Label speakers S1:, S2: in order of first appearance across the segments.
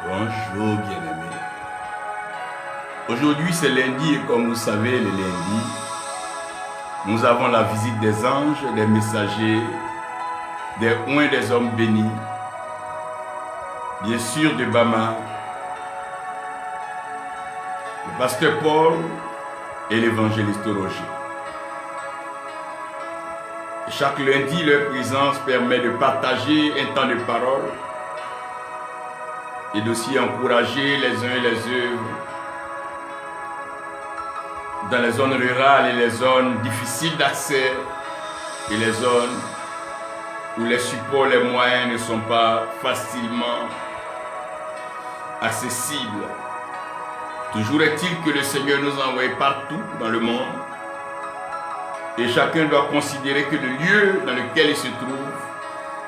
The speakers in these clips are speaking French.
S1: Bonjour bien-aimés. Aujourd'hui c'est lundi et comme vous savez le lundi, nous avons la visite des anges, des messagers, des oints des hommes bénis, bien sûr de Bama, le pasteur Paul et l'évangéliste Roger. Et chaque lundi, leur présence permet de partager un temps de parole et d'aussi encourager les uns et les autres dans les zones rurales et les zones difficiles d'accès et les zones où les supports, les moyens ne sont pas facilement accessibles. Toujours est-il que le Seigneur nous a envoyés partout dans le monde et chacun doit considérer que le lieu dans lequel il se trouve,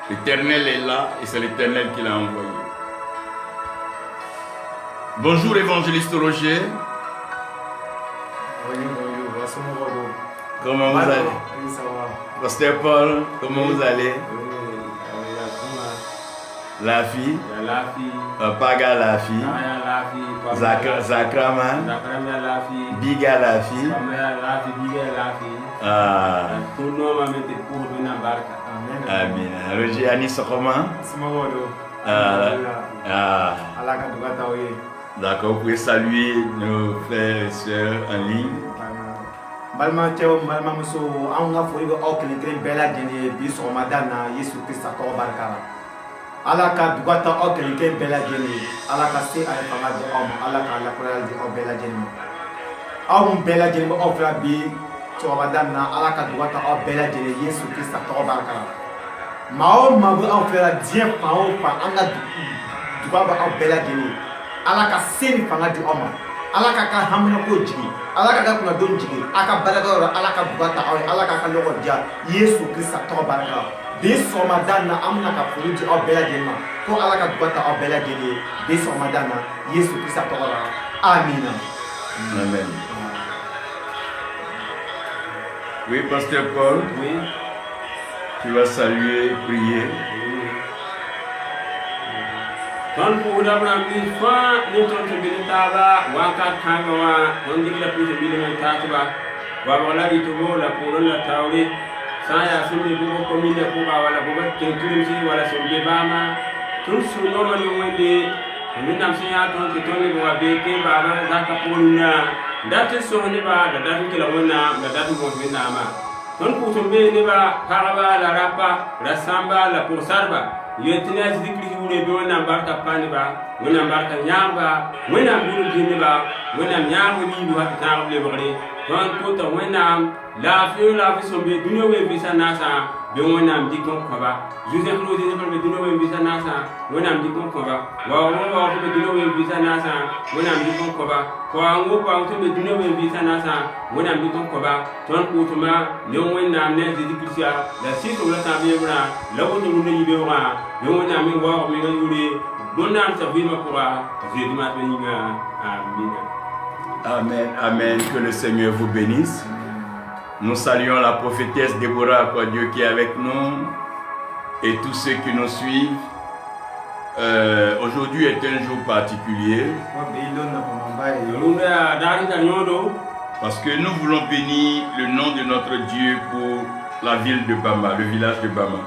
S1: l'Éternel est là et c'est l'Éternel qui l'a envoyé. Bonjour évangéliste Roger. Comment vous allez? Pasteur Paul, comment vous allez? La fille? Paga la fille? Zakraman? Biga la fille? Amen. Roger Ani Sokoma? D'accord, vous pouvez saluer nos frères et sœurs en ligne.
S2: Balma Théo, Balma Musso, Anga Forigo Auckland, Bella Jenny, Bis Madana, Yesu Christa Barkara. Alaka Dugata Auckland, Bella Jenny, Alaka Se Alpama de Om, Alaka la Coral de Bella Jenny. Aum Bella Jenny of la B, Madana, Alaka Dugata of Bella Jenny, Yesu Christa Barkara. Mao Mabu of la Diem Pao, Anga Dugaba of Bella Jenny. Alaka seni fanga di oma alaka ka hamna ko jigi alaka ka kuna don jigi aka baraka alaka bugata aw alaka ka logo dia Yesu Christa to baraka be so madana amna ka furu di obela jema ko alaka bugata obela jeni be so madana Yesu Christa to baraka amen.
S1: Amen. Oui, pasteur Paul.
S3: Oui.
S1: Tu vas saluer, prier.
S3: Ton pour d'abord ni fa ni ton te bi taba wa ka kanga wa on dit la plus bi le tatba wa wala di to la pour la tawli sa ya sumi bu ko mi ne ko ba wala bu ba ke tulim si wala so be bama tun su no ma ni wende ni nam si ya ton te ton ni wa be ke ba ba za ka pour na date so ni ba da da ki la wona da da mo ni na ma ton ku to be ni ba paraba la rapa rasamba la pour sarba yetina zikri wure be wona barka paniba wona barka nyamba wona bulu diniba wona nyamba ni wa ta le bore don ko to wona la fi so be dunyo we bisa nasa be wona dikon ko ba juze ko de be dunyo we bisa nasa wona dikon ko ba wa wa ko be dunyo we bisa nasa wona dikon ko ba ko ango ko to be dunyo we bisa nasa wona dikon ko ba don ko to ma le wona ne zikri sia la si to la ta be bra la ko to ni be wa be wona mi wa mi ga yuri donna ta bi ma ko ba je di ma to ni ga amen.
S1: Amen, amen. Que le Seigneur vous bénisse. Nous saluons la prophétesse Déborah, quoi Dieu qui est avec nous, et tous ceux qui nous suivent. Aujourd'hui est un jour particulier parce que nous voulons bénir le nom de notre Dieu pour la ville de Bama, le village de Bama.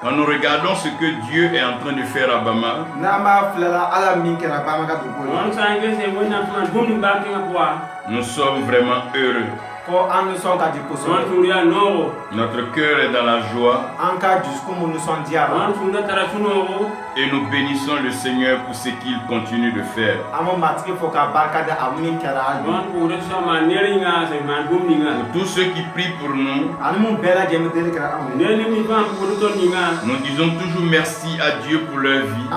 S1: Quand nous regardons ce que Dieu est en train de faire à Bama, nous sommes vraiment heureux. Notre cœur est dans la joie et nous bénissons le Seigneur pour ce qu'il continue de faire. Pour tous ceux qui prient pour nous, nous disons toujours merci à Dieu pour leur vie.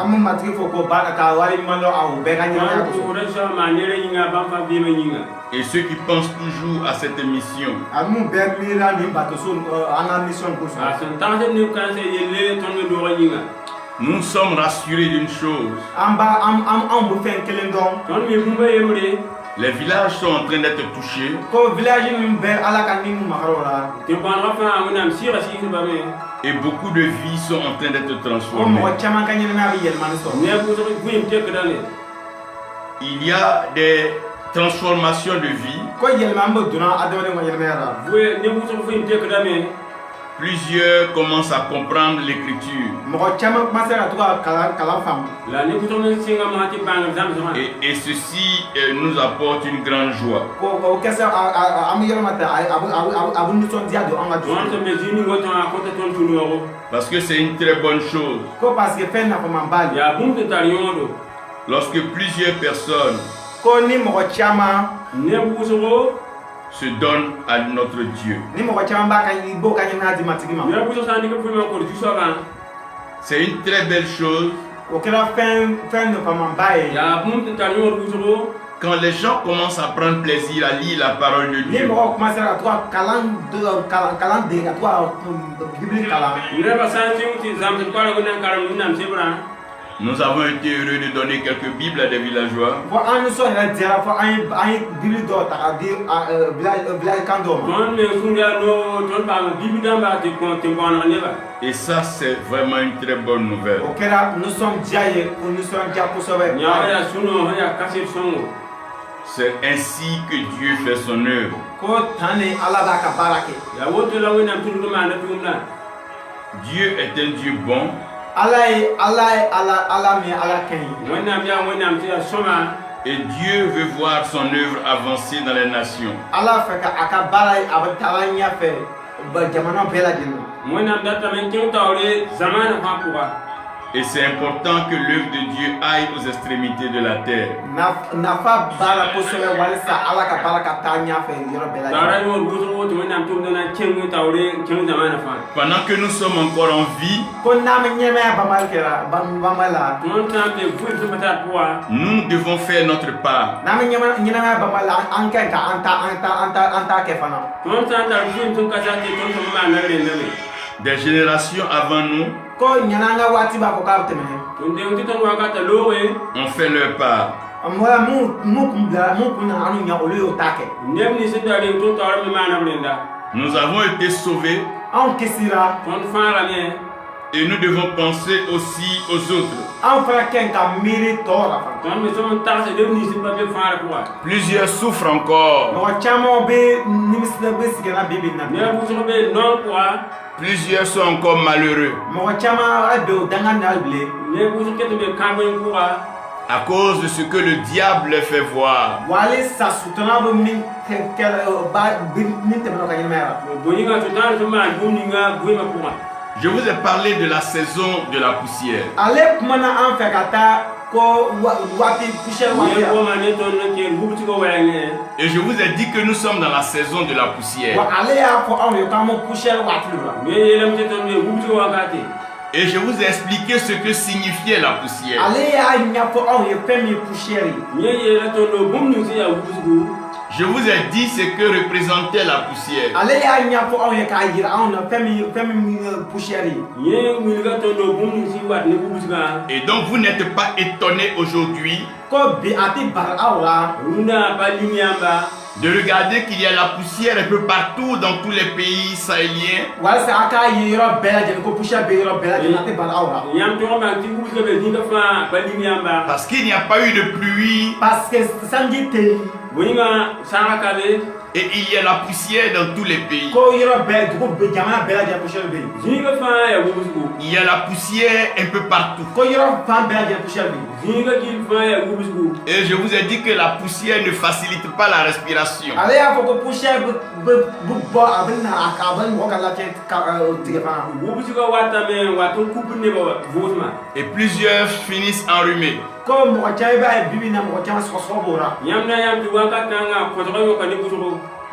S1: Et ceux qui pensent toujours à cette émission, nous sommes rassurés d'une chose. Les villages sont en train d'être touchés. Et beaucoup de vies sont en train d'être transformées. Il y a des transformations de vie. Plusieurs commencent à comprendre l'écriture. Et ceci nous apporte une grande joie. Parce que c'est une très bonne chose. Lorsque plusieurs personnes se donnent à notre Dieu. C'est une très belle chose. Quand les gens commencent à prendre plaisir à lire la parole de Dieu. Nous avons été heureux de donner quelques Bibles à des villageois. Et ça, c'est vraiment une très bonne nouvelle. C'est ainsi que Dieu fait son œuvre. Dieu est un Dieu bon. Et Dieu veut voir son œuvre avancer dans les nations. Et c'est important que l'œuvre de Dieu aille aux extrémités de la terre. Pendant que nous sommes encore en vie, nous devons faire notre part. Des générations avant nous ont fait leur part. Nous avons été sauvés. Et nous devons penser aussi aux autres. Plusieurs souffrent encore. Plusieurs sont encore malheureux. À cause de ce que le diable leur fait voir. Je vous ai parlé de la saison de la poussière. Et je vous ai dit que nous sommes dans la saison de la poussière. Et je vous ai expliqué ce que signifiait la poussière. Je vous ai dit ce que représentait la poussière. Et donc vous n'êtes pas étonnés aujourd'hui de regarder qu'il y a la poussière un peu partout dans tous les pays sahéliens. Parce qu'il n'y a pas eu de pluie. Et il y a la poussière dans tous les pays. Il y a la poussière un peu partout. Et je vous ai dit que la poussière ne facilite pas la respiration. Et plusieurs finissent enrhumés.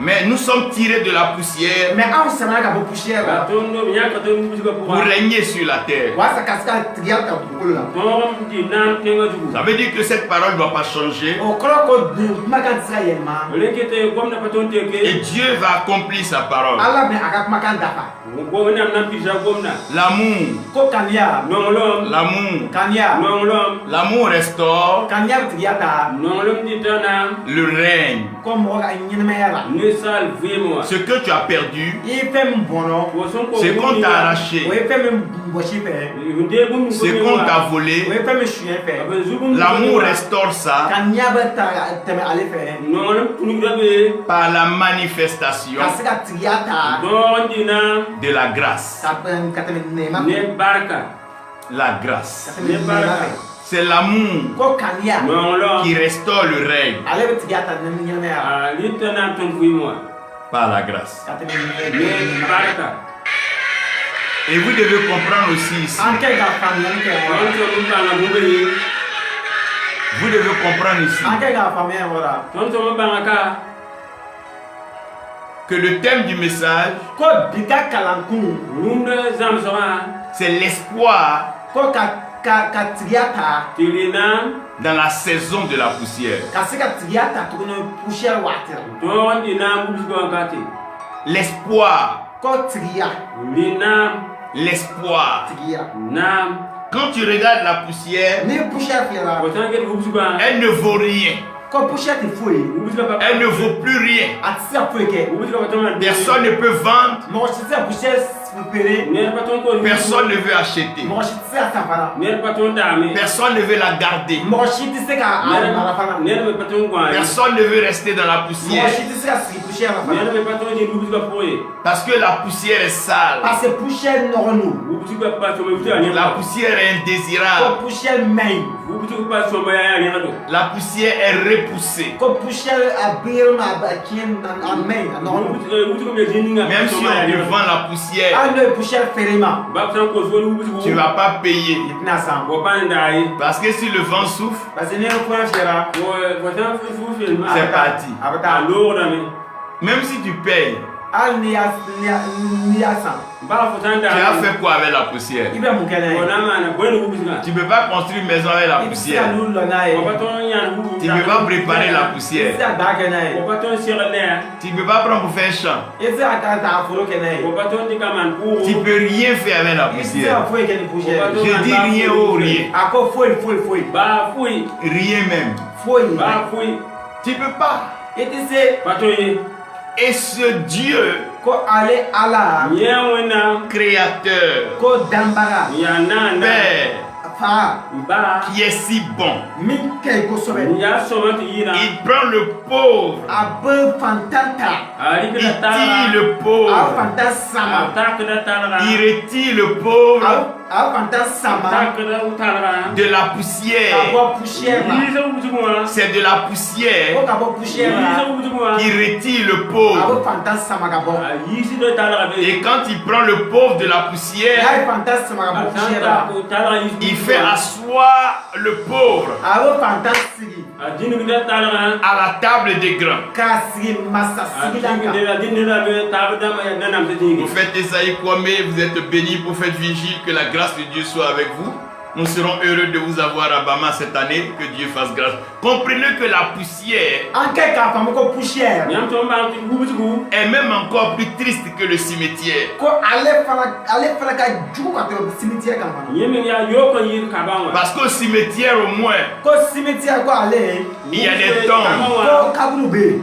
S1: Mais nous sommes tirés de la poussière
S2: mais anw sɛmɛna ka bɔ poussière la
S3: Ka ton do nya ka ton busu ka
S1: pour
S3: pour.
S1: régner sur la terre.
S2: walasa ka se ka tigiya ka dugukolo la
S3: Ton di nan tenga jugu.
S1: Ça veut dire que cette parole ne doit pas changer
S2: o kɔrɔ ko kumakan tɛ se ka yɛlɛma
S3: Lekete gom na paton
S1: et
S3: teke.
S1: Dieu va accomplir sa parole.
S2: ala bɛna a ka kumakan dafa
S3: Gom na nan pisa gom na.
S1: L'amour,
S2: ko kaniya
S3: Nongolom.
S1: l'amour,
S2: kaniya
S3: Nongolom.
S1: l'amour restaure
S2: kaniya bɛ tigiya ta
S3: Nongolom di tana.
S1: le règne.
S2: ko mɔgɔ ka ɲɛnɛmaya la
S3: Ne sal vimo.
S1: Ce que tu as perdu,
S2: i ye fɛn min bɔnɔ
S3: Woson ko.
S1: c'est qu'on t'a
S2: o
S1: arraché,
S2: ye fɛn min gosi fɛ
S3: Unde bum.
S1: c'est qu'on t'a
S2: o
S1: volé.
S2: ye fɛn min suɲɛ fɛ
S1: L'amour restaure ça
S2: kaniya bɛ ta tɛmɛ ale fɛ
S3: Nongolom kunugra be.
S1: par la manifestation
S2: ka se ka tigiya ta
S3: Don di na.
S1: de la grâce.
S2: ka tɛmɛ nɛɛma fɛ
S3: Ne barka.
S1: La
S2: ka
S1: grâce.
S2: tɛmɛ nɛɛma fɛ
S1: C'est l'amour
S2: ko kaniya
S3: Nongolom.
S1: qui restaure le règne
S2: ale bɛ tigiya ta ɲɛnɛmaya la
S3: Ali tana ton vimo.
S1: par la grâce.
S2: ka tɛmɛ
S3: Ne
S2: nɛɛma fɛ
S3: barka.
S1: Et vous devez comprendre aussi ici.
S2: an kɛ ka faamuyali kɛ o
S3: Ton
S2: la
S3: so mun banga bube.
S1: Vous devez comprendre ici
S2: an kɛ ka faamuya o la
S3: Ton so mun banga ka.
S1: que le thème du message,
S2: ko bi ka kalankun
S3: Rumde zamsora.
S1: c'est l'espoir
S2: ko ka tigiya ta
S3: Tirina.
S1: dans la saison de la poussière.
S2: ka se ka tigiya ta tuguni poussière waati la
S3: Ton di na busu ko kati.
S1: L'espoir,
S2: ko tigiya
S3: Lina.
S1: l'espoir.
S2: tigiya
S3: Na.
S1: Quand tu regardes la poussière,
S2: ni poussière filɛra
S3: Wosan ke busu ko.
S1: elle ne vaut rien.
S2: ko poussière tɛ foyi ye
S3: Busu ko papa.
S1: Elle ne vaut plus rien.
S2: a tɛ se ka foyi kɛ
S3: Busu ko paton.
S1: Personne ne peut vendre,
S2: mɔgɔ si tɛ se ka poussière feere
S3: Ne paton ko.
S1: personne ne veut acheter,
S2: mɔgɔ si tɛ se ka san fana
S3: Ne paton dame.
S1: personne ne veut la garder,
S2: mɔgɔ si tɛ se ka a mara fana
S3: Ne paton ko.
S1: personne ne veut rester dans la
S2: mɔgɔ
S1: poussière
S2: si tɛ se ka sigi poussière la fana
S3: Ne paton di busu ko poye.
S1: parce que la poussière est sale.
S2: parce que poussière nɔgɔ n'o
S3: Busu ko pa so busu ani.
S1: La poussière est
S2: ko
S1: indésirable.
S2: poussière maɲi
S3: Busu ko pa so ba ya ni do.
S1: La poussière est repoussée.
S2: ko poussière a beere ma a tiɲɛ a maɲi a nɔgɔ n'o
S3: Busu ko be jininga.
S1: Même si on te vend la poussière,
S2: hali n'o ye poussière feere ma
S3: Ba san ko so busu ko.
S1: tu ne vas pas payer.
S2: i tɛna san
S3: Ko pan dai.
S1: Parce que si le vent souffle,
S2: parce que n'i ye fɛn fiyɛra
S3: Ko san fu fi ma.
S1: c'est parti.
S2: a bɛ
S3: Ta
S2: taa
S3: lo da me.
S1: Même si tu payes,
S2: hali n'i y'a san
S3: Ba fo san
S1: tu
S3: da.
S1: as fait quoi avec la poussière?
S2: i bɛ mun kɛ n'a
S3: Ko
S2: ye
S3: na ma na bo ni busu ka.
S1: Tu ne peux pas construire une maison avec la
S2: i bɛ se ka
S1: poussière.
S2: lu lɔ n'a ye
S3: Ko paton yan hu.
S1: Tu ne peux pas préparer la
S2: i bɛ
S1: poussière.
S2: se ka daa kɛ n'a ye
S3: Ko paton sire le.
S1: Tu ne peux pas prendre pour faire un champ.
S2: i bɛ se ka taa foro kɛ n'a ye
S3: Ko paton di kaman pour.
S1: Tu ne peux rien faire avec la
S2: i bɛ se ka
S1: poussière.
S2: foyi kɛ ni poussière ye
S1: Je dis rien ou rien.
S2: a ko foyi foyi foyi
S3: Ba fui.
S1: Rien même.
S2: foyi
S3: Ba fui.
S1: Tu ne peux pas.
S2: i tɛ se
S3: Paton ye.
S1: Et ce Dieu
S2: ko ale ala
S3: Nyewena.
S1: créateur,
S2: ko danbaga
S3: Ya na na.
S1: Père,
S2: fa
S3: Ba.
S1: qui est si bon,
S2: min ka ɲi kosɛbɛ
S3: Ya so ma ti yira.
S1: il prend le pauvre,
S2: a bɛ fantan ta
S3: Ari
S1: il
S3: bi
S1: tire
S3: ta.
S1: le
S2: a
S1: pauvre,
S2: fantan sama
S3: Ta ka da ta.
S1: il retire le pauvre
S2: a fantan sama
S3: Ta ka da ta.
S1: de la
S2: ka
S1: poussière.
S2: bɔ poussière la
S3: Yi so busu ko.
S1: C'est de la poussière
S2: ko ka bɔ poussière
S3: Yi
S2: la
S3: so busu ko.
S1: qui retire le
S2: a bɛ
S1: pauvre.
S2: fantan sama ka bɔ
S3: Yi si do ta la be.
S1: Et quand il prend le pauvre de la poussière,
S2: n'a ye fantan sama ka bɔ poussière la
S1: il fait asseoir le pauvre
S2: a bɛ fantan sigi
S3: A jini bi da ta la.
S1: à la table des grands.
S2: k'a sigi masa
S3: A
S2: sigilan
S3: jini
S2: kan
S3: de la dini la be ta ba da ma ya na se jini.
S1: Prophète Esaïe Kwame, vous êtes béni, prophète Vigile, que la grâce de Dieu soit avec vous. Nous serons heureux de vous avoir à Bama cette année, que Dieu fasse grâce. Comprenez que la poussière
S2: an kɛ k'a faamu ko poussière
S3: Nyam to ba ti busu ko.
S1: est même encore plus triste que le cimetière.
S2: ko ale fana ka jugu ka tɛmɛ cimetière kan fana
S3: Yemi ya yo ko yi ka ba wa.
S1: Parce qu'au cimetière, au moins,
S2: ko cimetière ko ale
S1: il y a des tombes.
S2: ko kaburu bɛ yen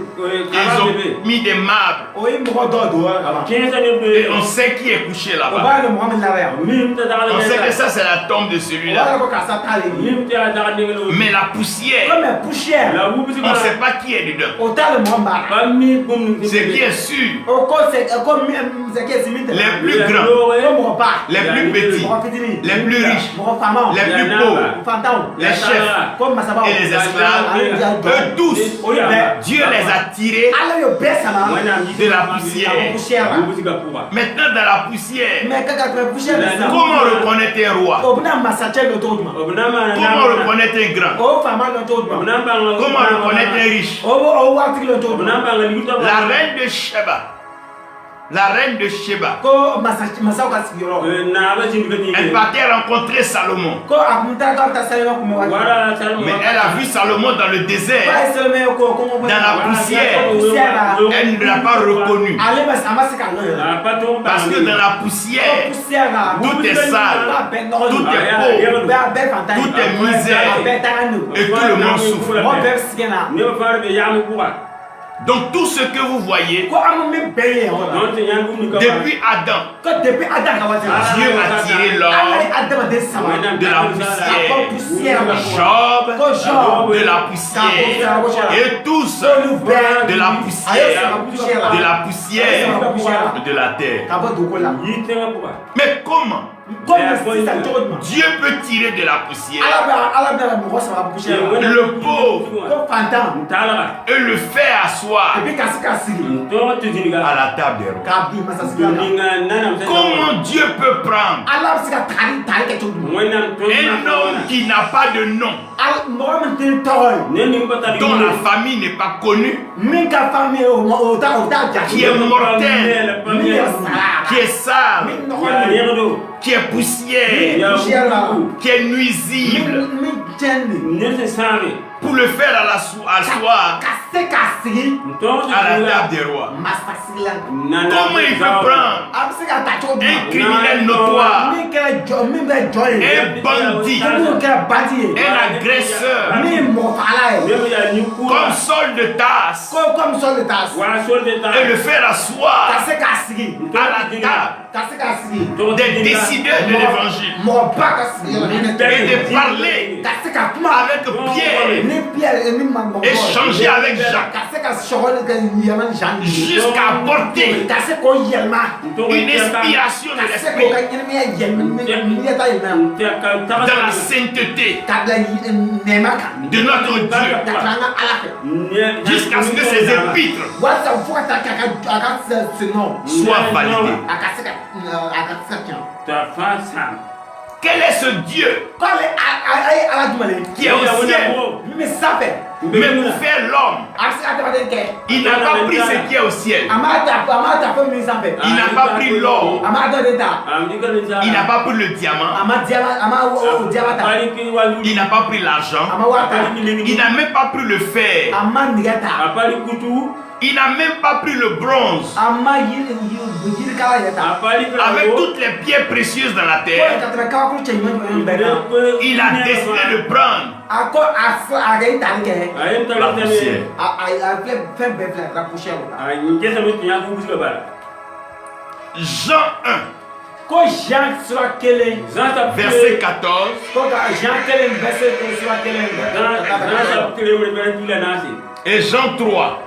S1: Ils ont mis des marbres.
S2: o ye mɔgɔ dɔw don yɔrɔ kama
S3: Kien sa ne
S1: Et
S3: be.
S1: on sait qui est couché
S2: o
S1: là-bas.
S2: b'a dɔn mɔgɔ min lara yan
S3: Min ta da
S1: On sait que
S3: la.
S1: ça, c'est la tombe de
S2: o b'a
S1: celui-là.
S2: dɔn ko karisa t'ale ye
S3: Min ta da ne lo.
S1: Mais la poussière,
S2: ko mɛ poussière
S3: La wu busu
S1: on ne
S3: ko.
S1: sait pas qui est dedans.
S2: o t'ale mɔgɔ min b'a la
S3: Ba mi bum.
S1: Ce qui est sûr,
S2: o ko c'est ko min c'est que c'est min tɛ
S1: les plus grands
S2: ko mɔgɔ
S1: les plus petits, les plus riches, les plus pauvres, les chefs et les esclaves, eux tous, Dieu les a tirés de la poussière. Maintenant dans la poussière, comment reconnaître un roi? Comment reconnaître un grand? Comment reconnaître un riche? La reine de Sheba, elle partait rencontrer Salomon. Mais elle a vu Salomon dans le désert, dans la poussière. Elle ne l'a pas reconnu. Parce que dans la poussière, tout est sale, tout est pauvre, tout est misère et tout le monde souffre. Donc tout ce que vous voyez, depuis Adam, Dieu a tiré l'homme de la poussière, Job de la poussière, et tous de la poussière de la terre. Mais comment Dieu peut tirer de la poussière le pauvre et le faire asseoir à la table des rois? Comment Dieu peut prendre un homme qui n'a pas de nom, dont la famille n'est pas connue, qui est mortel, qui est sale, qui est poussière, qui est nuisible, pour le faire asseoir à la table des rois? Comment il peut prendre un criminel notoire, un bandit, un agresseur, comme Saul de Tarse, et le faire asseoir à la table des décideurs de l'évangile et de parler avec Pierre, échanger avec Jacques, jusqu'à apporter une inspiration de l'esprit dans la sainteté de notre Dieu, jusqu'à ce que ces épîtres soient validés. Quel est ce Dieu qui est au ciel? Mais pour faire l'homme, il n'a pas pris ce qui est au ciel. Il n'a pas pris l'or. Il n'a pas pris le diamant. Il n'a pas pris l'argent. Il n'a même pas pris le fer. Il n'a même pas pris le bronze. Avec toutes les pierres précieuses dans la terre, il a décidé de prendre la poussière. Jean 1, verset 14. Et Jean 3.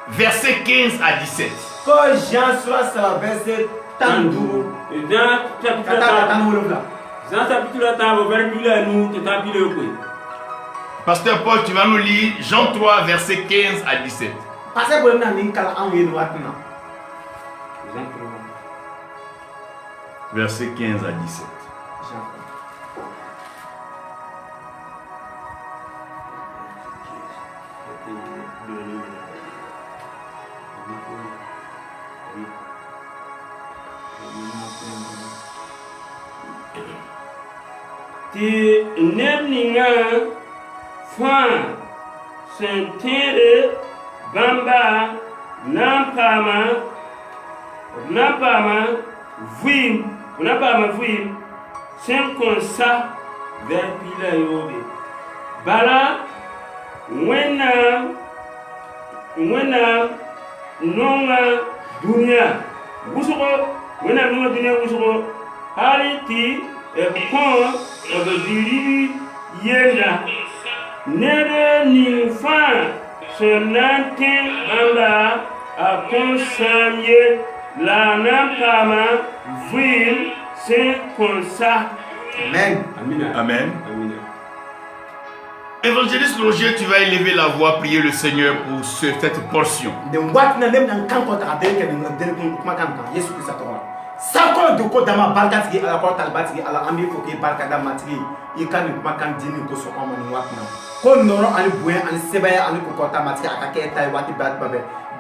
S1: Verset 15 à 17. Pasteur Paul, tu vas nous lire Jean 3, verset 15 à 17. Verset 15 à 17.
S3: Ti nemninga fan sentere bamba nampama vuim sen konsa verpila yobe bala wena nonga dunia wusuko wena nonga dunia wusuko haliti kon obediri yenda nere ni fan sonante bamba a consommé la même kama ville c'est comme ça.
S2: Amen.
S3: Amina.
S1: Amen.
S3: Amina.
S1: Évangéliste Roger, tu vas élever la voix, prier le Seigneur pour cette portion.
S2: De wat na nem nan kan ko ta dele ke no dele ko kuma kan kan Yesu Christ to la. Sa ko do ko dama barka tigi ala ko tal batigi ala ambi ko ke barka da matigi I kan kuma kan dini ko so amon wat na. Ko noro ani buye ani sebaya ani ko ta matigi aka ke tay wati bat babe.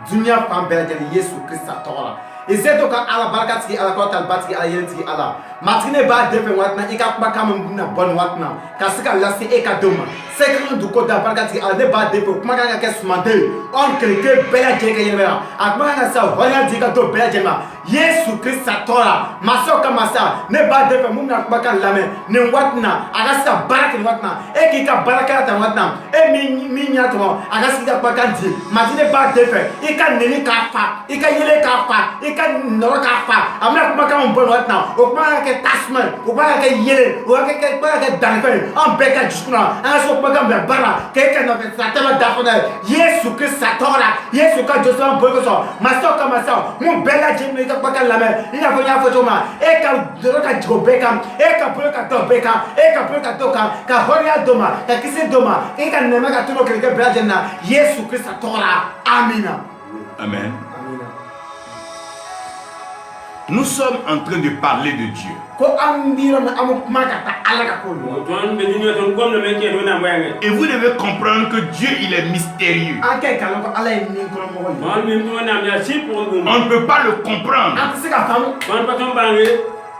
S2: Dunya pam bele Yesu Christ to la. Izeto ka ala barka tigi ala ko tal batigi ala yenti ala. Matine ba defe wat na ika kuma kan na bon wat na. Ka sika lasi e ka doma. Sekran du ko da barka tigi ala ne ba defe kuma kan ke sumande. On kelke bela jeka yemera. Akuma kan sa wala diga do bela jema. Yesu Christ satora maso kama sa ne ba defe mumna kuma kan lame ne watna agasa baraka ne watna e ki ka baraka ta watna e mi nya to agasa ka kuma kan di matine ba defe e ka neni ka fa e ka yele ka fa e ka noro ka fa amna kuma kan bon watna o kuma ke tasman o kuma ke yele o ke kuma ke danfe on beka diskuna aso kuma kan bara ke no ke satama dafona Yesu Christ satora Yesu ka josa bogo so maso kama sa mun bela jeme bakal lame ina fo ya foto ma e ka doro ka jobeka e ka pro ka tobeka e ka pro ka toka ka horia doma ka kisi doma e ka nema ka tuno ke brajena Yesu Christ tora amina
S1: Amen.
S2: amina
S1: Nous sommes en train de parler de Dieu.
S2: ko ambiro na amu maka ta alaka ko
S3: Ton be dini ton gom na men ke do na moyange.
S1: Et vous devez comprendre que Dieu, il est mystérieux.
S2: ake kala ko ala ni ko mo wali
S3: Mon mi to na ya si pour ngum.
S1: On ne peut pas le comprendre.
S2: anti ka famu
S3: Ton pa ton bangi.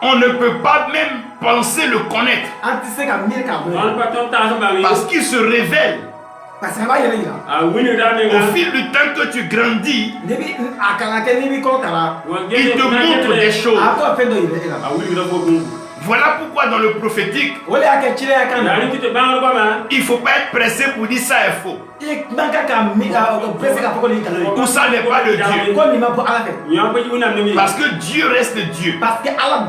S1: On ne peut pas même penser le connaître.
S2: anti ka mir ka bo
S3: Ton pa ton ta so bangi.
S1: Parce qu'il se révèle.
S2: parce que ba yele ira
S3: A wini da me
S1: Au
S3: ga.
S1: fil du temps que tu grandis,
S2: ne bi akala ke ni bi ko tara
S1: il te montre des choses.
S2: ako fe do ira ira
S3: A wini da ko gum.
S1: Voilà pourquoi dans le prophétique,
S2: wole ake chire
S3: Ya
S2: akana
S3: ni ti bangi ba ma.
S1: il ne faut pas être pressé pour dire ça est faux.
S2: ik maka ka mi presse ka foko ni kala
S1: Ou ça n'est pas de Dieu.
S2: ko ni ma bo ala ke
S3: Nya ko ji unam ni.
S1: Parce que Dieu reste Dieu.
S2: parce que ala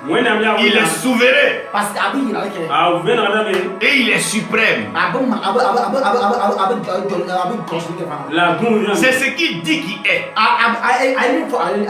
S3: Mo na ya.
S1: Il est souverain
S2: parce que abi ira ke
S3: A ven na da me.
S1: et il est suprême.
S2: abu gosu ke fa
S3: La gum na.
S1: C'est ce qu'il dit qui est.
S2: I mean for ayoli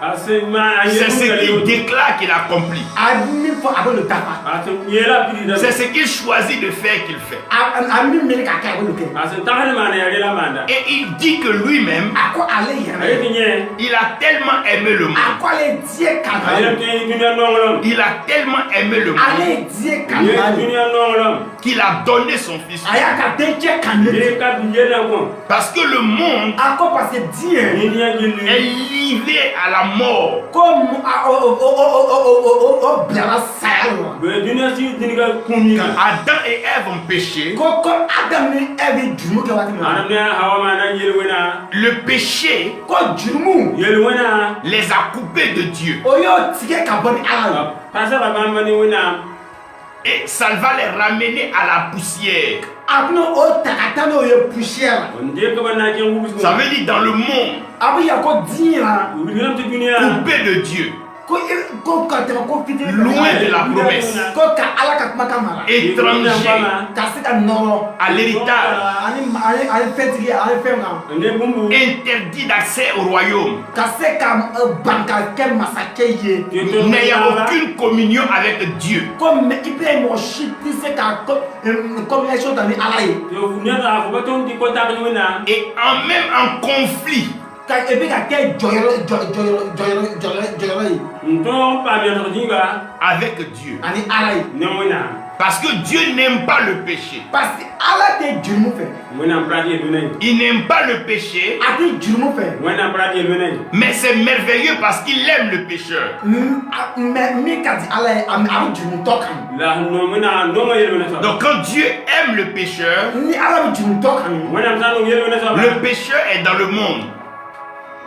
S3: A se ma aye.
S1: C'est ce qu'il déclare qu'il accomplit.
S2: I mean for abo le tapa
S3: A se yela bi da.
S1: C'est ce qu'il choisit de faire qu'il fait.
S2: I mean me ka ka wo ke
S3: A se ta hal ma na ya la manda.
S1: Et il dit que lui-même,
S2: ako ale
S3: Aye
S2: yere
S3: ti nye.
S1: il a tellement aimé le monde.
S2: ako ale die ka
S3: Aye ti dunya nongolom.
S1: Il a tellement aimé le monde
S2: ale die ka
S3: Ye dunya nongolom.
S1: qu'il a donné son fils.
S2: aya ka de die ka ne
S3: Ye ka binje la ko.
S1: Parce que le monde
S2: ako parce que die
S3: Ni nya
S1: est
S3: jilli.
S1: livré à la mort.
S2: comme biara sayalo
S3: Be dunya si diniga kumi.
S1: Quand Adam et Ève ont péché,
S2: ko adam ni ebi jurumu ke wati ma
S3: Adam ne hawa ma na yel wena.
S1: le péché
S2: ko jurumu
S3: Yel wena.
S1: les a coupés de Dieu.
S2: oyo tige ka boni ala
S3: Pasa ba ba ni wena.
S1: Et ça va les ramener à la poussière.
S2: abno o takata no ye poussière
S3: Onde ko ba na ke ngubus ko.
S1: Ça veut dire dans le monde,
S2: abu ya ko dira
S3: Ubinam ti dunya.
S1: coupé de Dieu,
S2: ko ka te ko fiti
S1: loin de la promesse,
S2: ko ka ala ka kuma kamara
S1: étranger
S2: ka se ka noro
S1: à l'héritage,
S2: ani fetigi ani fenga
S3: Onde bumbu.
S1: interdit d'accès au royaume,
S2: ka se ka banka ke masake ye
S1: n'ayant aucune communion avec Dieu.
S2: ko me ibe mo shiti se ka ko communication dans ala ye
S3: Yo ne da ko ba ton di ko ta ni wena.
S1: Et même en conflit
S2: ka ebe ka ke joyoro ye
S3: Nton pa bi to jinga.
S1: avec Dieu.
S2: ani ala ye
S3: Ne wena.
S1: Parce que Dieu n'aime pas le péché.
S2: parce que ala te jurumu fɛ
S3: Wena prati dunay.
S1: Il n'aime pas le péché,
S2: a te jurumu fɛ
S3: Wena prati dunay.
S1: mais c'est merveilleux parce qu'il aime le pécheur.
S2: mais min ka di ala ye a bɛ jurumutɔ kan
S3: La no wena no ma yel wena so.
S1: Donc quand Dieu aime le pécheur,
S2: ni ala bɛ jurumutɔ kan
S3: Wena ta no yel wena so.
S1: le pécheur est dans le monde.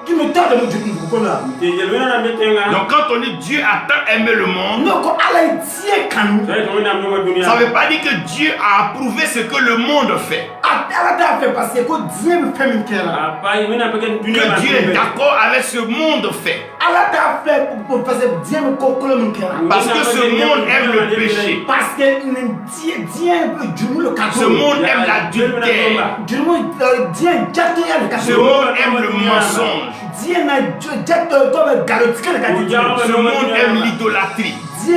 S2: jurumutɔ de bɛ jurumutɔ la
S3: Te yel wena na metenga.
S1: Donc quand on dit Dieu a tant aimé le monde,
S2: n'o ko ala ye diɲɛ kanu
S3: Sai to wena no ma dunya.
S1: ça ne veut pas dire que Dieu a approuvé ce que le monde fait.
S2: ala t'a fɛ parce que ko diɲɛ bɛ fɛn min kɛra
S3: Apa wena pe
S1: Que Dieu est d'accord avec ce monde fait. Parce que ce monde aime le péché. Ce monde aime l'adultère. Ce monde aime le mensonge. Ce monde aime l'idolâtrie. Ce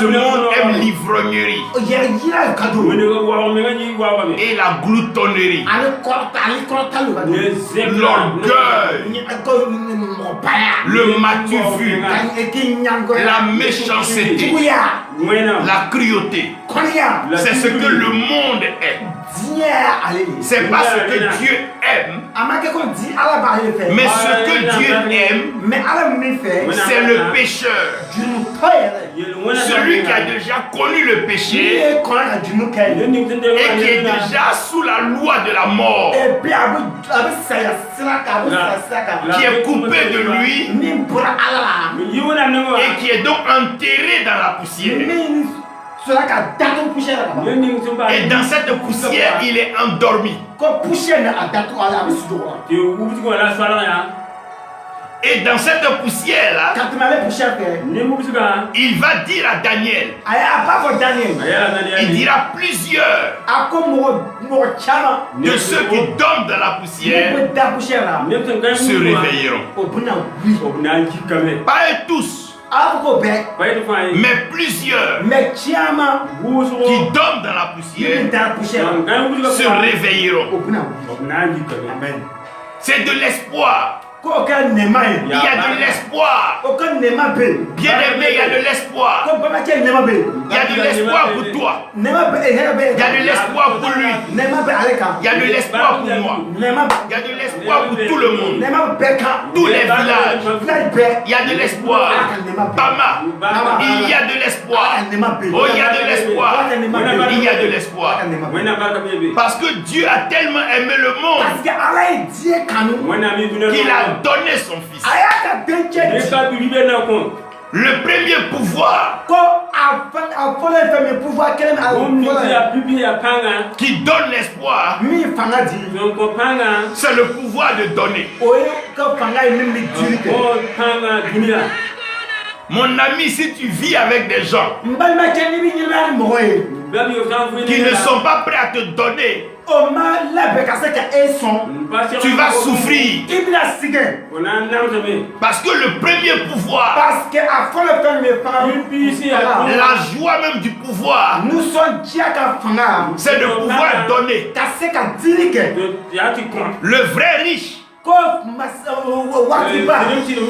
S1: monde aime l'ivrognerie et la gloutonnerie, l'orgueil, le matu-vu, la méchanceté, la cruauté. C'est ce que le monde aime. C'est pas ce que Dieu aime, mais ce que Dieu aime, c'est le pécheur. Celui qui a déjà connu le péché et qui est déjà sous la loi de la mort, qui est coupé de lui et qui est donc enterré dans la poussière. Et dans cette poussière, il est endormi. Et dans cette poussière-là, il va dire à Daniel, il dira plusieurs de ceux qui dorment dans la poussière se réveilleront. Pas eux tous, mais plusieurs qui dorment dans la poussière se réveilleront. C'est de l'espoir. Il y a de l'espoir. Bien aimé, il y a de l'espoir. Il y a de l'espoir pour toi. Il y a de l'espoir pour lui. Il y a de l'espoir pour moi. Il y a de l'espoir pour tout le monde. Tous les villages. Il y a de l'espoir. Bama, il y a de l'espoir. Oh, il y a de l'espoir. Il y a de l'espoir. Parce que Dieu a tellement aimé le monde qu'il a donné son fils. Le premier pouvoir qui donne l'espoir, c'est le pouvoir de donner. Mon ami, si tu vis avec des gens qui ne sont pas prêts à te donner, tu vas souffrir. Parce que le premier pouvoir, la joie même du pouvoir, c'est de pouvoir donner. Le vrai riche,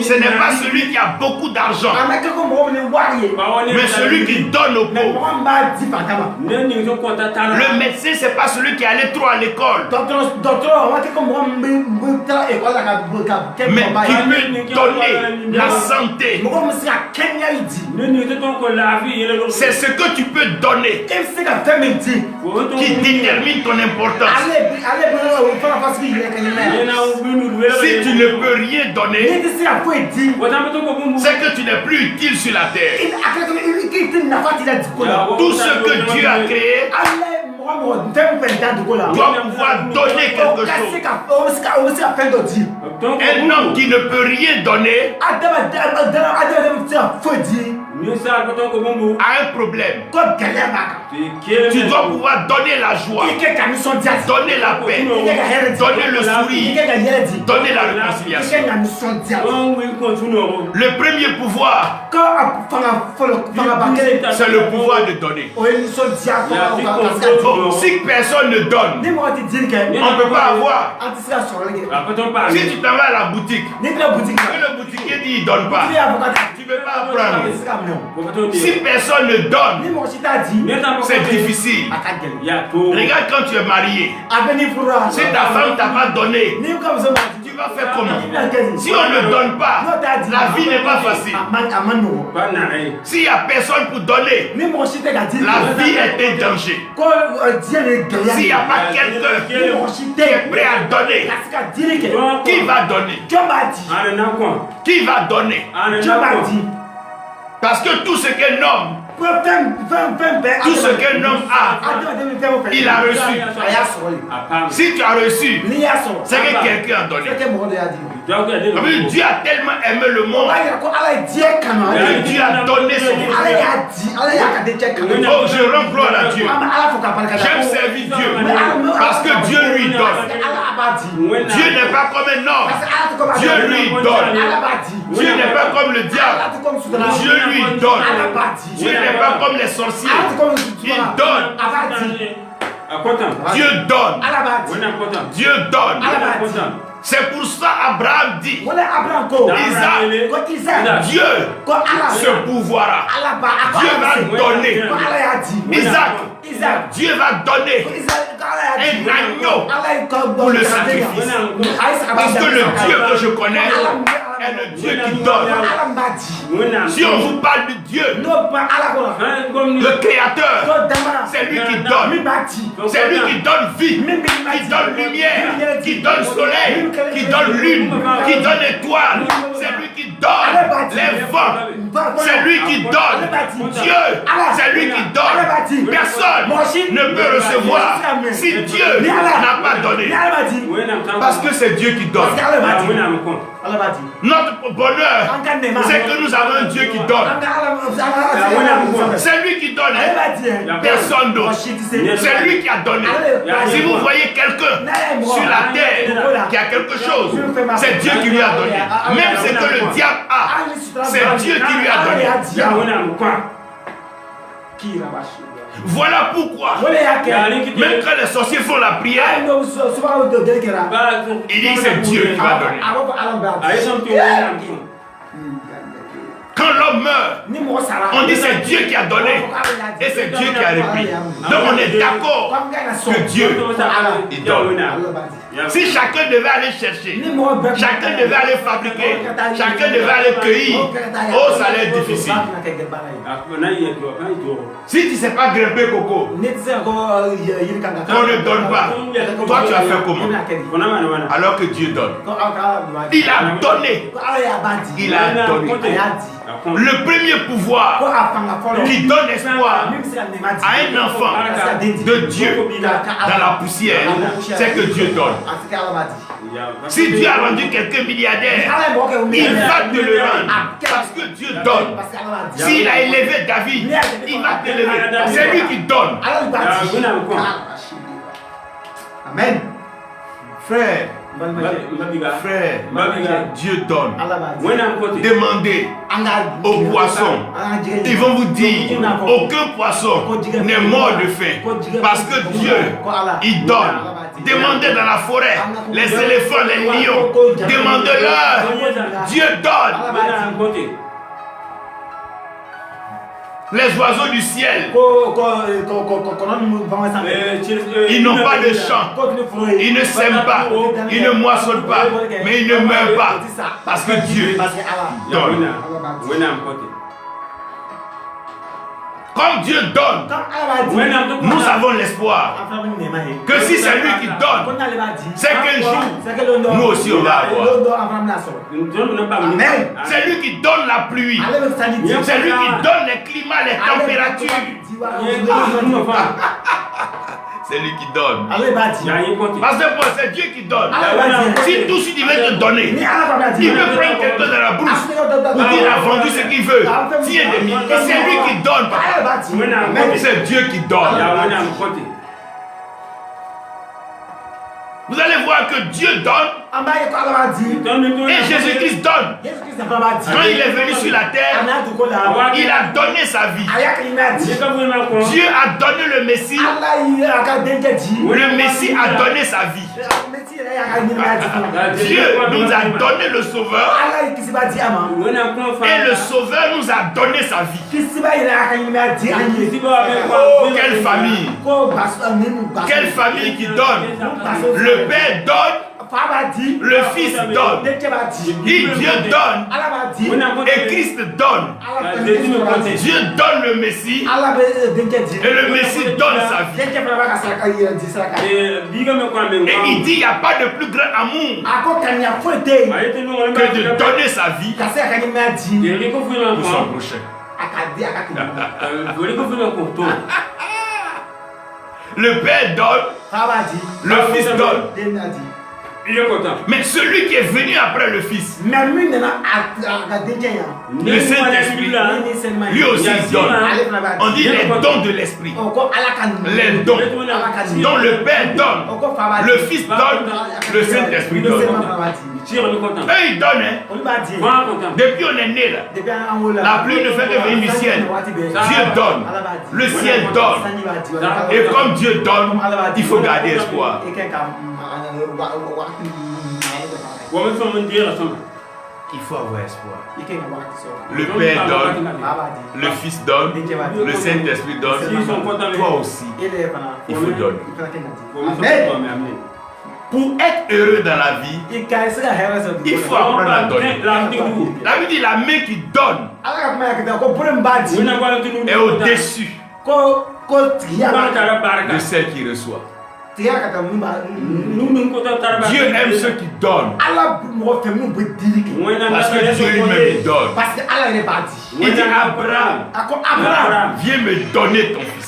S1: ce n'est pas celui qui a beaucoup d'argent, mais celui qui donne aux pauvres. Le médecin, c'est pas celui qui est allé trop à l'école, mais qui peut donner la santé. C'est ce que tu peux donner qui détermine ton importance. Si tu ne peux rien donner, c'est que tu n'es plus utile sur la terre. Tout ce que Dieu a créé doit pouvoir donner quelque chose. Un homme qui ne peut rien donner a un problème. Tu dois pouvoir donner la joie, donner la paix, donner le sourire, donner la réconciliation. Le premier pouvoir, c'est le pouvoir de donner. Si personne ne donne, on ne peut pas avoir. Si tu t'en vas à la boutique, que le boutiquier dit il ne donne pas, tu ne peux pas apprendre. Si personne ne donne, c'est difficile. Regarde quand tu es marié. Si ta femme t'a pas donné, tu vas faire comment? Si on ne donne pas, la vie n'est pas facile. S'il n'y a personne pour donner, la vie est un danger. S'il n'y a pas quelqu'un qui est prêt à donner, qui va donner? Qui va donner? Parce que tout ce qu'un homme Tout ce qu'un homme a, il a reçu. Si tu as reçu, c'est que quelqu'un a donné. Dieu a tellement aimé le monde que Dieu a donné son Fils. Oh, je rends gloire à Dieu. J'aime servir Dieu parce que Dieu lui donne. Dieu n'est pas comme un homme. Dieu lui donne. Dieu n'est pas comme le diable. Dieu lui donne. Dieu n'est pas comme les sorciers. Il donne. Dieu donne. Dieu donne. C'est pour ça Abraham dit, Isaac, Dieu se pouvoira. Dieu va donner. Isaac, Dieu va donner un agneau pour le sacrifice. Parce que le Dieu que je connais est le Dieu qui donne. Si on vous parle de Dieu, le Créateur, c'est lui qui donne. C'est lui qui donne vie, qui donne lumière, qui donne soleil, qui donne lune, qui donne étoile. C'est lui qui donne les vents. C'est lui qui donne. Dieu, c'est lui qui donne. Personne ne peut recevoir si Dieu n'a pas donné. Parce que c'est Dieu qui donne. Notre bonheur, c'est que nous avons un Dieu qui donne. C'est lui qui donne. Personne d'autre. C'est lui qui a donné. Si vous voyez quelqu'un sur la terre qui a quelque chose, c'est Dieu qui lui a donné. Même ce que le diable a, c'est Dieu qui lui a donné. Voilà pourquoi, même quand les sorciers font la prière, il dit que c'est Dieu qui va donner. Quand l'homme meurt, on dit c'est Dieu qui a donné et c'est Dieu qui a repris. Donc on est d'accord que Dieu il donne. Si chacun devait aller chercher, chacun devait aller fabriquer, chacun devait aller cueillir, oh ça allait être difficile. Si tu ne sais pas grimper coco, on ne donne pas. Toi tu vas faire comment? Alors que Dieu donne. Il a donné. Il a donné. Le premier pouvoir qui donne espoir à un enfant de Dieu dans la poussière, c'est que Dieu donne. Si Dieu a rendu quelqu'un milliardaire, il va te le rendre parce que Dieu donne. S'il a élevé David, il va te l'élever. C'est lui qui donne. Amen. Frère, Dieu donne. Demandez aux poissons. Ils vont vous dire, aucun poisson n'est mort de faim. Parce que Dieu, il donne. Demandez dans la forêt, les éléphants, les lions. Demandez-leur. Dieu donne. Les oiseaux du ciel, ils n'ont pas de champ, ils ne sèment pas, ils ne moissonnent pas, mais ils ne meurent pas, parce que Dieu donne. Comme Dieu donne, nous avons l'espoir que si c'est lui qui donne, c'est qu'un jour, nous aussi on va avoir. C'est lui qui donne la pluie, c'est lui qui donne les climats, les températures. C'est lui qui donne. Parce que c'est Dieu qui donne. Si tout ce qu'il veut te donner, il peut prendre quelqu'un dans la brousse ou il a vendu ce qu'il veut. Si c'est lui qui donne, papa. C'est Dieu qui donne. Vous allez voir que Dieu donne et Jésus-Christ donne. Quand il est venu sur la terre, il a donné sa vie. Dieu a donné le Messie. Le Messie a donné sa vie. Dieu nous a donné le Sauveur. Et le Sauveur nous a donné sa vie. Oh, quelle famille! Quelle famille qui donne! Le Père donne, le Fils donne, et Dieu donne, et Christ donne. Dieu donne le Messie, et le Messie donne sa vie. Et il dit, il n'y a pas de plus grand amour que de donner sa vie pour son prochain. Le Père donne, le Fils donne.
S3: Il est content.
S1: Mais celui qui est venu après le Fils, le Saint-Esprit, lui aussi donne. On dit les dons de l'Esprit. Les dons dont le Père donne, le Fils donne, le Saint-Esprit donne. Eux ils donnent, hein. Depuis on est né là. La pluie ne fait que venir du ciel. Dieu donne. Le ciel donne. Et comme Dieu donne, il faut garder espoir.
S2: Il faut avoir espoir.
S1: Le Père donne, le Fils donne, le Saint-Esprit donne. Toi aussi, il faut donner. Pour être heureux dans la vie, il faut apprendre à donner. La Bible dit la main qui donne est au-dessus de celle qui reçoit. Dieu aime ceux qui donnent. Parce que Dieu lui-même donne. Il dit Abraham, viens me donner ton fils.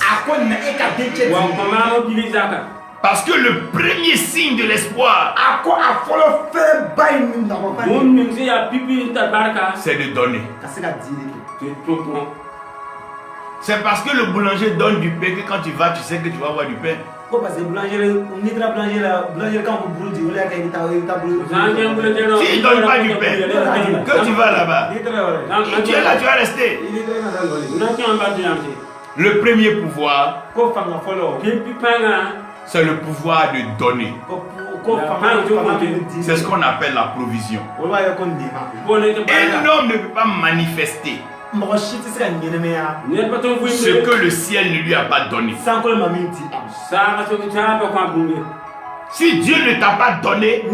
S1: Parce que le premier signe de l'espoir, c'est de donner. C'est parce que le boulanger donne du pain que quand tu vas, tu sais que tu vas avoir du pain. S'il ne donne pas du pain, que tu vas là-bas, tu es là, tu vas rester. Le premier pouvoir, c'est le pouvoir de donner. C'est ce qu'on appelle la provision. Un homme ne peut pas manifester ce que le ciel ne lui a pas donné. Si Dieu ne t'a pas donné,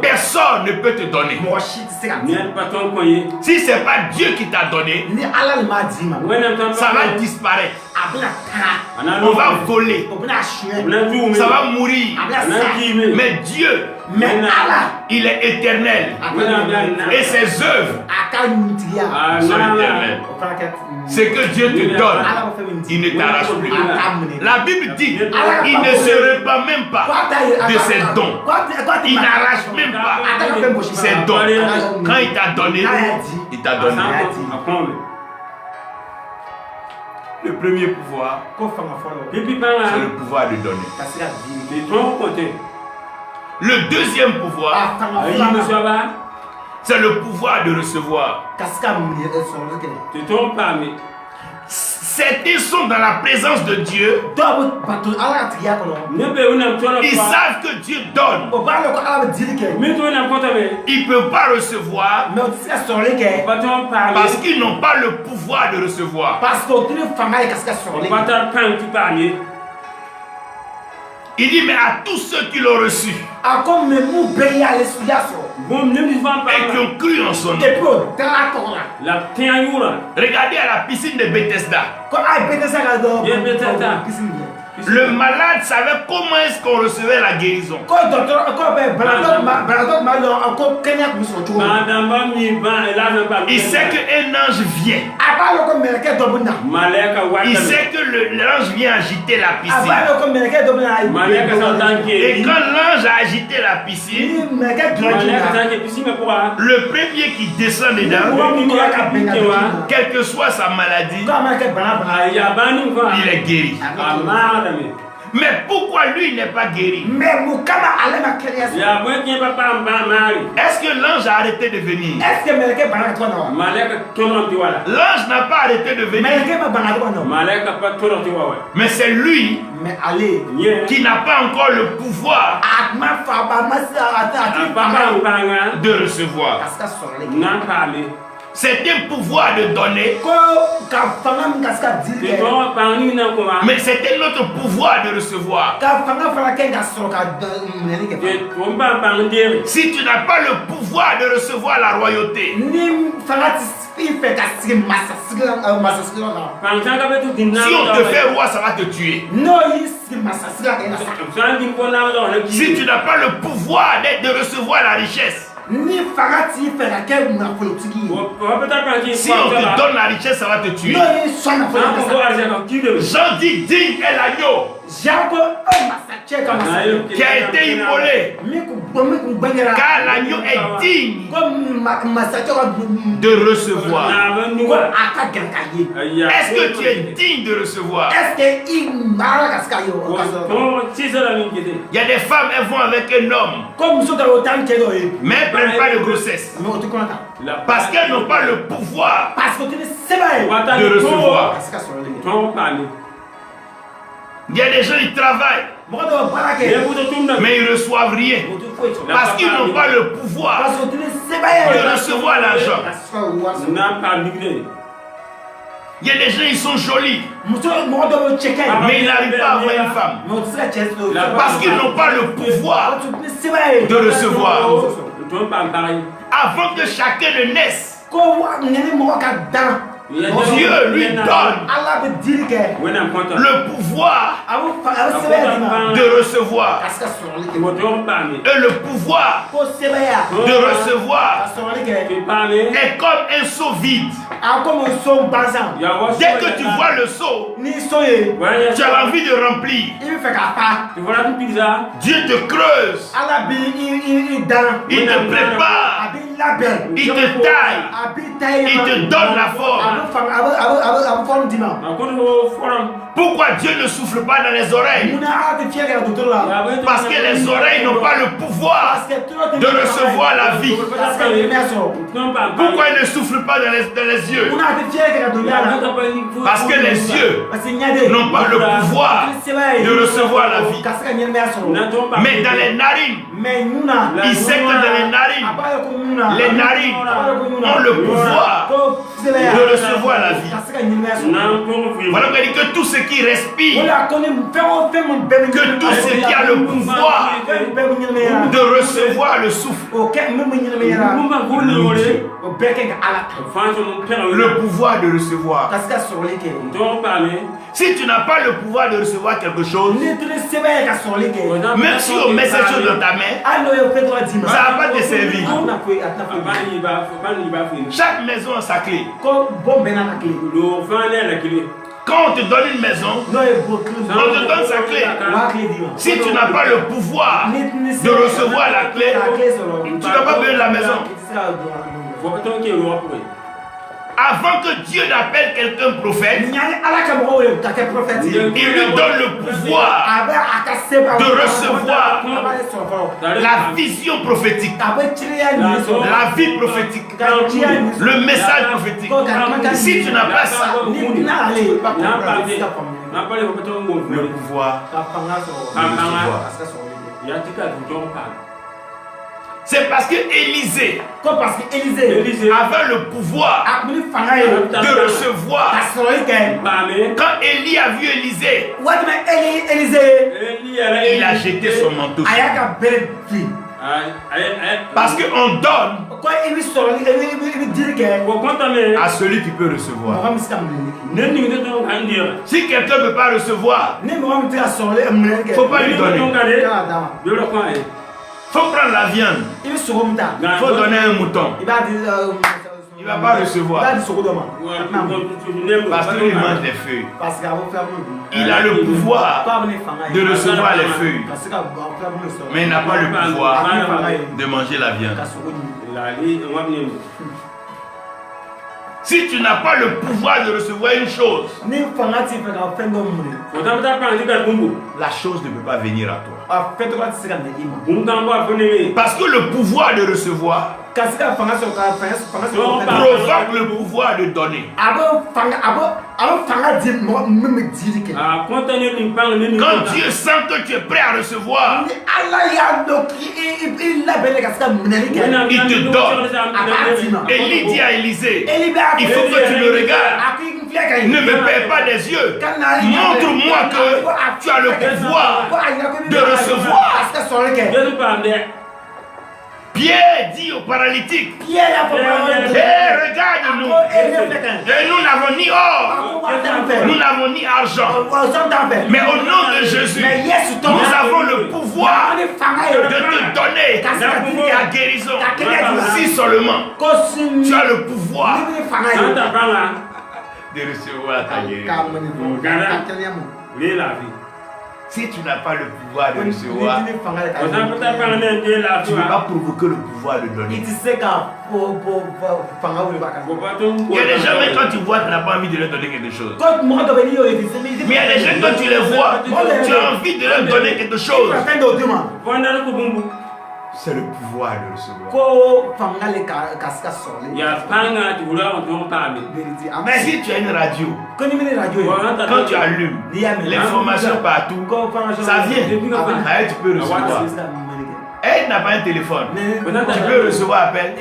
S1: personne ne peut te donner. Si ce n'est pas Dieu qui t'a donné, ça va disparaître. On va voler. Ça va mourir. Mais Dieu, il est éternel. Et ses œuvres sont éternelles. Ce que Dieu te donne, il ne t'arrache plus. La Bible dit, il ne se repent même pas de ses dons. Il n'arrache même pas ses dons. Quand il t'a donné, il t'a donné. Le premier pouvoir, c'est le pouvoir de donner. Le deuxième pouvoir, c'est le pouvoir de recevoir. Certains sont dans la présence de Dieu. Ils savent que Dieu donne. Ils ne peuvent pas recevoir parce qu'ils n'ont pas le pouvoir de recevoir. Il dit mais à tous ceux qui l'ont reçu et qui ont cru en son nom. Regardez à la piscine de Bethesda. Le malade savait comment est-ce qu'on recevait la guérison. Il sait qu'un ange vient. Il sait que l'ange vient agiter la piscine. Et quand l'ange a agité la piscine, le premier qui descend dedans, quelle que soit sa maladie, il est guéri. Mais pourquoi lui n'est pas guéri? Est-ce que l'ange a arrêté de venir? L'ange n'a pas arrêté de venir. Mais c'est lui qui n'a pas encore le pouvoir de recevoir. C'est un pouvoir de donner, mais c'est un autre pouvoir de recevoir. Si tu n'as pas le pouvoir de recevoir la royauté, si on te fait roi, ça va te tuer. Si tu n'as pas le pouvoir de recevoir la richesse,
S2: Ni fagati fait la quelle m'a politique.
S1: Si on te donne la richesse, ça va te tuer.
S2: Non, il sonne à faire.
S1: Jean dit digne est l'agneau qui a été immolé. Car l'agneau est digne de recevoir. Est-ce que tu es digne de recevoir? Il y a des femmes, elles vont avec un homme, mais elles ne prennent pas de grossesse. Parce qu'elles n'ont pas le pouvoir de recevoir. Il y a des gens qui travaillent, mais ils ne reçoivent rien. Parce qu'ils n'ont pas le pouvoir de recevoir l'argent. Il y a des gens qui sont jolis, mais ils n'arrivent pas à avoir une femme. Parce qu'ils n'ont pas le pouvoir de recevoir. Avant que chacun ne naisse, Dieu lui donne le pouvoir de recevoir et le pouvoir de recevoir est comme un seau vide. Dès que tu vois le seau, tu as envie de remplir. Dieu te creuse, il te prépare, il te taille, il te donne la forme. Pourquoi Dieu ne souffle pas dans les oreilles? Parce que les oreilles n'ont pas le pouvoir de recevoir la vie. Pourquoi il ne souffle pas dans les yeux? Parce que les yeux n'ont pas le pouvoir de recevoir la vie. Mais dans les narines, il sait que dans les narines ont le pouvoir de recevoir la vie. Voilà pourquoi il dit que tout ce qui respire, que tout ce qui a le pouvoir de recevoir le souffle, le pouvoir de recevoir. Si tu n'as pas le pouvoir de recevoir quelque chose, même si on met cette chose dans ta main, ça ne va pas te servir. Chaque maison a sa clé. Quand on te donne une maison, on te donne sa clé. Si tu n'as pas le pouvoir de recevoir la clé, tu n'as pas besoin de la maison. Avant que Dieu n'appelle quelqu'un prophète, il lui donne le pouvoir de recevoir la vision prophétique, la vie prophétique, le message prophétique. Si tu n'as pas ça, le pouvoir de recevoir. C'est parce que Élisée avait le pouvoir de recevoir. Quand Élie a vu Élisée, il a jeté son manteau. Parce qu'on donne à celui qui peut recevoir. Si quelqu'un ne peut pas recevoir, il ne faut pas lui donner. Il faut prendre la viande. Il faut donner un mouton. Il ne va pas recevoir. Parce qu'il mange des feuilles. Il a le pouvoir de recevoir les feuilles. Mais il n'a pas le pouvoir de manger la viande. Si tu n'as pas le pouvoir de recevoir une chose, la chose ne peut pas venir à toi. Parce que le pouvoir de recevoir provoque le pouvoir de donner. Quand Dieu sent que tu es prêt à recevoir, il te donne. Élie dit à Élisée, il faut que tu me regardes. Ne me perds pas des yeux. Montre-moi que tu as le pouvoir de recevoir. Pierre dit au paralytique, regarde-nous. Et nous n'avons ni or, nous n'avons ni argent. Mais au nom de Jésus, nous avons le pouvoir de te donner ta guérison. Si seulement tu as le pouvoir de recevoir ta guérison. Si tu n'as pas le pouvoir de recevoir, tu ne vas pas provoquer le pouvoir de donner. Il y a des gens, même quand tu vois, tu n'as pas envie de leur donner quelque chose. Mais il y a des gens, quand tu les vois, tu as envie de leur donner quelque chose. C'est le pouvoir de recevoir. Mais si tu as une radio, quand tu allumes, l'information partout, ça vient. Tu peux recevoir. Elle n'a pas un téléphone. Tu peux recevoir appel.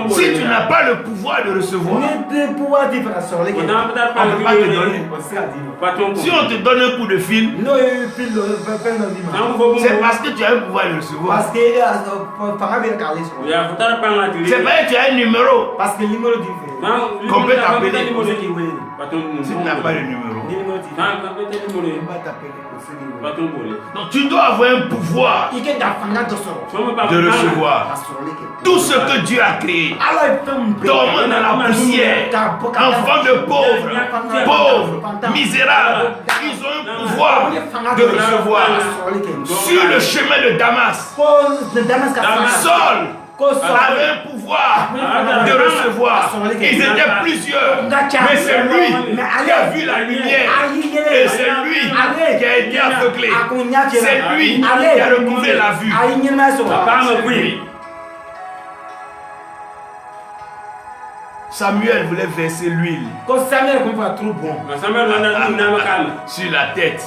S1: Si tu n'as pas le pouvoir de recevoir, on ne peut pas te donner. Si on te donne un coup de fil, c'est parce que tu as un pouvoir de recevoir. C'est parce que tu as un numéro qu'on peut t'appeler. Si tu n'as pas le numéro, donc tu dois avoir un pouvoir de recevoir. Tout ce que Dieu a créé, dormant dans la poussière, enfants de pauvres, misérables, ils ont un pouvoir de recevoir. Sur le chemin de Damas, Saul avait un pouvoir de recevoir. Ils étaient plusieurs, mais c'est lui qui a vu la lumière. Et c'est lui qui a été aveuglé. C'est lui qui a retrouvé la vue. Samuel voulait verser l'huile sur la tête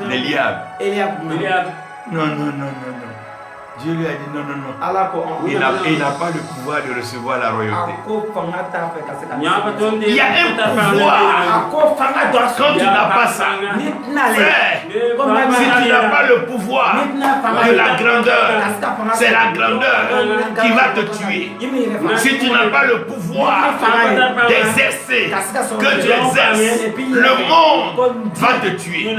S1: d'Eliab. Non. Dieu lui a dit non. Il n'a pas le pouvoir de recevoir la royauté. Il y a un pouvoir. Quand tu n'as pas ça, frère, si tu n'as pas le pouvoir de la grandeur, c'est la grandeur qui va te tuer. Si tu n'as pas le pouvoir d'exercer que tu exerces, le monde va te tuer.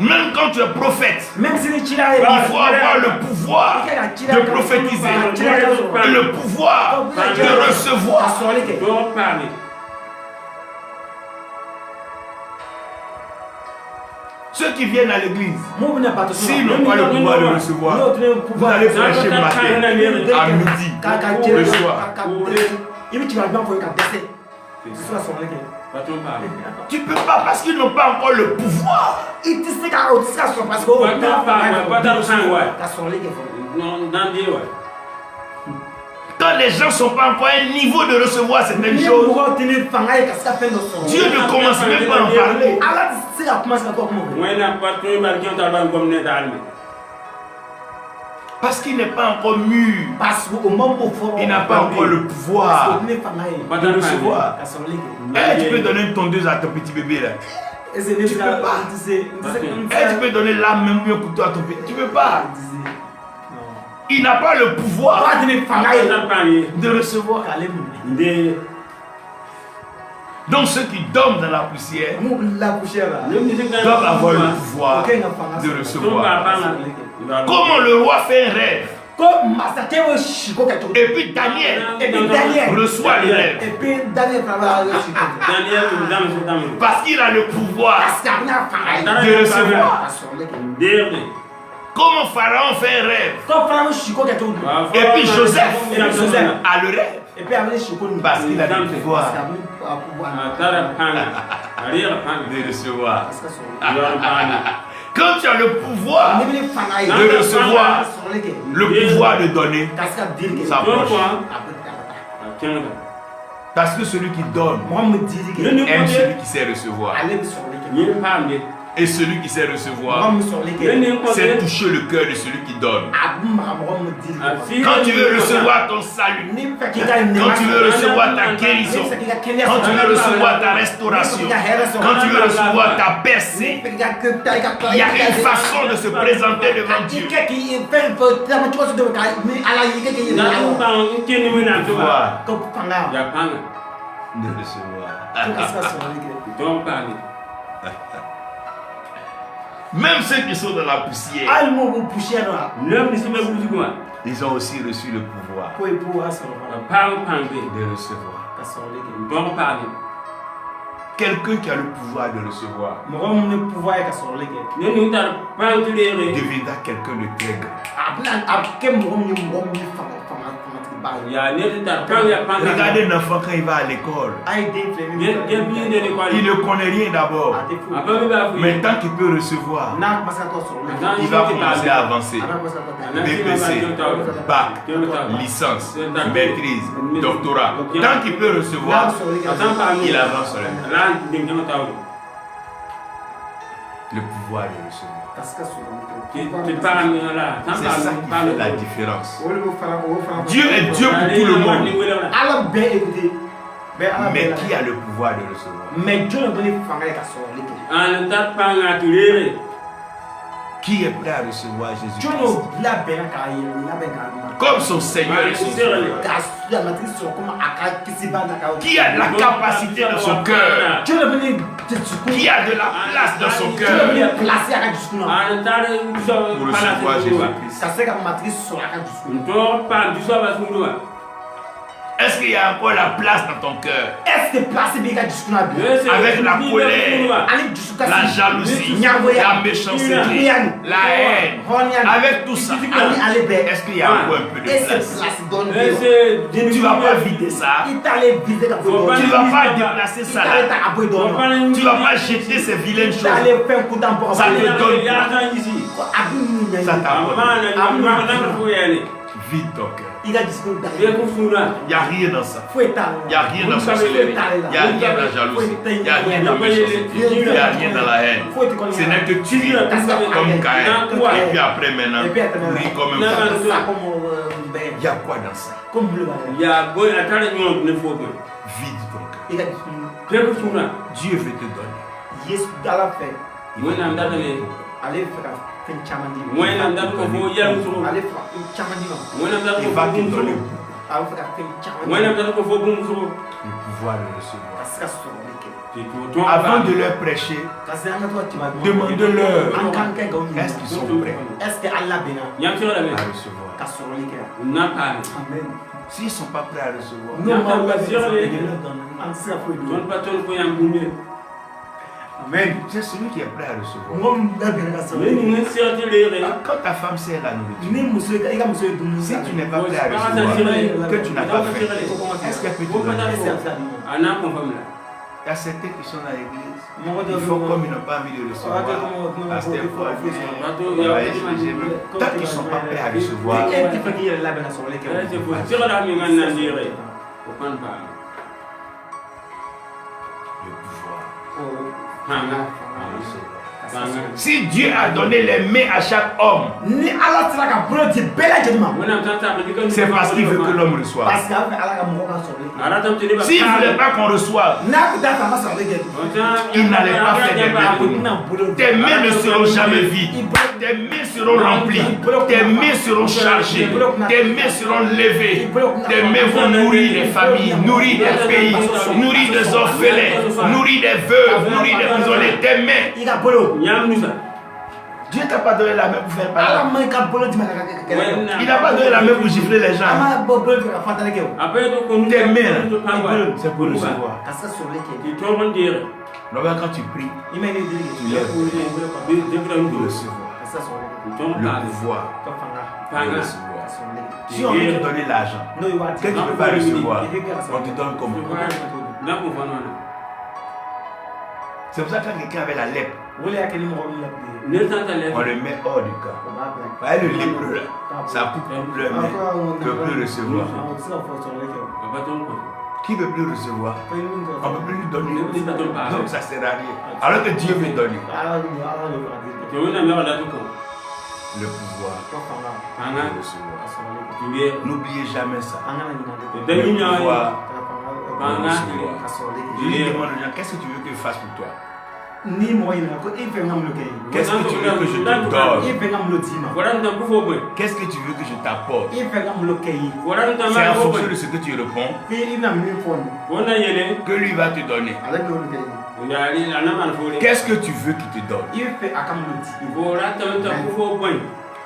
S1: Même quand tu es prophète, il faut avoir le pouvoir de prophétiser, le pouvoir de recevoir. Ceux qui viennent à l'église, s'ils n'ont pas le pouvoir de recevoir, vous allez prêcher le matin, à midi, le soir. Tu peux pas parce qu'ils n'ont pas encore le pouvoir. Quand les gens ne sont pas encore à un niveau de recevoir certaines choses, Dieu ne commence même pas à en parler. Parce qu'il n'est pas encore mûr. Il n'a pas encore le pouvoir de recevoir. Tu peux donner une tondeuse à ton petit bébé là. Tu peux pas. Tu peux donner l'âme même mieux pour toi à ton petit. Tu peux pas. Il n'a pas le pouvoir de recevoir. Donc ceux qui dorment dans la poussière doivent avoir le pouvoir de recevoir. Comment le roi fait un rêve, et puis Daniel reçoit le rêve, parce qu'il a le pouvoir de recevoir. Comment Pharaon fait un rêve, et puis Joseph a le rêve, parce qu'il a le pouvoir de recevoir. Quand tu as le pouvoir de recevoir, le pouvoir de donner s'approche. Parce que celui qui donne aime celui qui sait recevoir. Et celui qui sait recevoir, c'est toucher le cœur de celui qui donne. Quand tu veux recevoir ton salut, quand tu veux recevoir ta guérison, quand tu veux recevoir ta restauration, quand tu veux recevoir ta percée, il y a une façon de se présenter devant Dieu. De recevoir. Même ceux qui sont dans la poussière,
S2: al mo bu poussière là
S3: nem ni sima bu jugwa
S1: ils ont aussi reçu le pouvoir
S2: ko pour asoro
S3: pang pang be
S1: de recevoir.
S2: ka soro le ke
S3: bon pang
S1: Quelqu'un qui a le pouvoir de recevoir
S2: mo ko mun pouvoir ka soro le ke
S3: ne ni tar pang tilere
S1: deviendra quelqu'un de très grand.
S2: ablan ab ke mo mi fa ba
S3: ya ne tar pang ya pang
S1: Regardez un enfant quand il va à l'école.
S2: ay de
S1: Il ne connaît rien d'abord.
S3: apa be ba fu
S1: Mais tant qu'il peut recevoir,
S2: na ma sa to soro le
S3: Nan-
S1: il va commencer à avancer.
S2: ana ma sa to
S1: BPC, bac, licence, maîtrise, doctorat. Tant qu'il peut recevoir, il avance sur le
S3: lan ding ding taw
S1: pouvoir de recevoir.
S2: kaska soro
S3: ti pang la
S1: C'est ça qui fait la différence.
S2: le
S1: Dieu est Dieu pour tout le monde.
S2: ala be écoutez be ala
S1: Mais qui a le pouvoir de recevoir?
S2: mais Dieu ne donne fanga ka soro le ke
S3: an tar pang aturere
S1: Qui est prêt à recevoir
S2: Dieu
S1: Jésus-Christ
S2: no la be ka ye la be ka
S1: comme son Seigneur et son Sauveur?
S2: la matrice sur comment aka kisiba na ka
S1: Qui a de la capacité dans son cœur?
S2: Dieu ne venait
S1: Qui a de la place dans son
S2: Dieu
S1: cœur
S2: ne venait placer aka jusqu'où
S3: an tar
S1: pour recevoir Jésus-Christ?
S2: ça c'est ka matrice sur aka jusqu'où
S3: to pang du so ba sunduwa
S1: Est-ce qu'il y a encore la place dans ton cœur?
S2: est-ce que placer be ka jusqu'où na be
S1: Avec la colère,
S2: ali jusqu'à
S1: la jalousie, la méchanceté, la haine, avec tout ça,
S2: ali be
S1: est-ce qu'il y a encore un peu de
S2: et c'est
S1: place?
S2: place donne
S1: Tu ne vas pas vider ça.
S2: il t'allait viser ka
S1: Tu ne vas pas déplacer ça là.
S2: ta aboy donne
S1: Tu ne vas pas jeter ces vilaines choses.
S2: t'allais faire coup dans pour
S1: Ça te donne
S2: abou
S1: ça t'apporte. Vide ton cœur.
S2: il a discours
S1: Il n'y a rien dans ça.
S2: faut état
S1: Il n'y a rien dans sorcellerie. Il n'y a rien dans la jalousie. Il n'y a rien dans la méchanceté. Il n'y a rien dans la haine. Ce n'est que tu vis comme Caïn. Et puis après maintenant, ris comme un fou. Il y a quoi dans ça?
S2: comme bleu
S3: ya boy atare ñoo ne fo boy
S1: Vide ton cœur.
S2: il a discours
S3: peko suna
S1: Dieu veut te donner.
S2: Yesu dala fait
S3: moy nam da ne
S2: allez faire fin chamandi
S3: moy nam da ko fo yel so
S2: allez faire fin chamandi
S3: moy nam da
S1: Il
S3: ko
S1: va
S3: fo
S1: te
S3: bum
S1: donner
S3: so
S2: allez faire fin chamandi
S3: moy nam da ko fo bum so
S1: le pouvoir de recevoir.
S2: parce que sur le
S3: ti to
S1: Avant de leur prêcher,
S2: parce que anga toi tu vas
S1: demande-leur
S2: en kan kan gauni
S1: est-ce qu'ils sont prêts
S2: est-ce que Allah bena
S3: ñam ci la
S1: à
S3: me
S1: recevoir.
S2: ka sur le ke
S3: na pa
S2: amen
S1: S'ils ne sont pas prêts à recevoir,
S2: non ma la sur le ke en sera fou
S3: don pa ton ko yam bumbe
S2: amen
S1: c'est celui qui est prêt à recevoir.
S2: ngom da bena ka sur
S3: mais ni ngi serti le re
S1: Quand ta femme sert la nourriture,
S2: ni muso ka ika muso dum
S1: si tu n'es pas prêt à recevoir, que tu n'as pas fait, est-ce qu'elle peut te donner?
S3: ana ko fam la
S1: Il y a certains qui sont dans l'église,
S2: Mon
S1: ils font comme ils n'ont pas envie de recevoir. Pasteur Paul, tant qu'ils ne sont pas prêts à recevoir,
S3: c'est pour dire la mi ngan na dire ko pan pa
S1: le pouvoir
S3: hanga
S1: à recevoir.
S3: hanga
S1: Si Dieu a donné les mains à chaque homme,
S2: ni ala tira ka bolo di bɛɛ lajɛlen ma
S3: wona tanta me dikan
S1: c'est parce qu'il veut que l'homme reçoive.
S2: parce que a bɛ ala ka mɔgɔ ka sɔrɔ le
S3: ara tam tini ba
S1: S'il ne voulait pas qu'on reçoive,
S2: n'a kun t'a fɛ a ma sɔrɔ le kɛ
S1: il n'allait pas faire des bêtises. Tes mains ne seront jamais vides. Tes mains seront remplies. Tes mains seront chargées. Tes mains seront levées. Tes mains vont nourrir les familles, nourrir les pays, nourrir les orphelins, nourrir les veuves, nourrir les prisonniers. Tes mains.
S2: i ka bolo
S3: ñam nusa
S1: Dieu t'a pas donné la main pour faire
S2: ala
S1: parler.
S2: ma i ka bolo di ma ka kɛ
S1: Il n'a pas donné la main pour gifler les
S2: a
S1: gens.
S2: ma bɔ bolo di ka fatali kɛ o
S3: après to ko
S1: Tes mains,
S3: nu
S1: c'est pour recevoir.
S2: ka se sɔrɔ le kɛ
S3: ti to man dire
S1: Donc quand tu pries,
S2: i ma ne diri
S1: tu lèves
S3: de de
S1: pour recevoir
S2: ka se sɔrɔ le kɛ
S3: to
S1: le
S3: pa
S1: pouvoir
S2: ka fanga
S1: de
S3: panga
S2: ka
S1: recevoir.
S2: sɔrɔ le kɛ
S1: Si on veut te donner l'argent,
S2: n'o ye waati
S1: que tu ne peux pas recevoir, on te donne comme.
S3: na ko fa non
S1: C'est pour ça que quand quelqu'un avait la lèpre,
S2: wele y'a kɛ ni mɔgɔ min la bi
S3: ne tanta le
S1: on le met hors du camp.
S2: o b'a bila
S1: Voyez le lépreux là, ça coupe le main, ne peut plus recevoir.
S2: o tɛ se ka fɔ sɔrɔ le kɛ o
S3: ba ton ko
S1: Qui ne peut plus recevoir,
S2: ko i ni min
S1: on ne peut plus lui donner.
S3: ne ta ton pa
S1: Donc ça sert à rien. Alors que Dieu veut donner
S2: ala de fana di
S3: to wona me wala ko
S1: le pouvoir
S2: ka fanga
S3: hanga
S1: de recevoir.
S2: ka sɔrɔ le kɛ
S3: tibe
S1: N'oubliez jamais ça.
S2: an kana ɲinɛ le
S3: de
S2: kɛ
S3: ni nya
S1: Pouvoir
S2: ka fanga
S3: hanga
S2: ka sɔrɔ le
S1: Je
S2: kɛ
S1: lui demande aux gens, qu'est-ce que tu veux que je fasse pour toi?
S2: ni mɔgɔ ɲinɛ ko i fɛ n ka mun kɛ ye
S1: Qu'est-ce que tu veux que je te
S2: i
S1: donne?
S2: fɛ n ka mun d'i ma
S3: wala nta ku fo boy
S1: Qu'est-ce que tu veux que je t'apporte?
S2: i fɛ n ka mun kɛ ye
S3: wala nta
S1: C'est en
S3: ma ko
S1: fonction
S3: boy
S1: de ce que tu réponds
S2: ko i bɛna min fɔ nin
S3: wona yele
S1: que lui va te donner.
S2: ale bɛ olu kɛ ye
S1: Qu'est-ce que tu veux qu'il te donne?
S2: Il fait à Kamouti.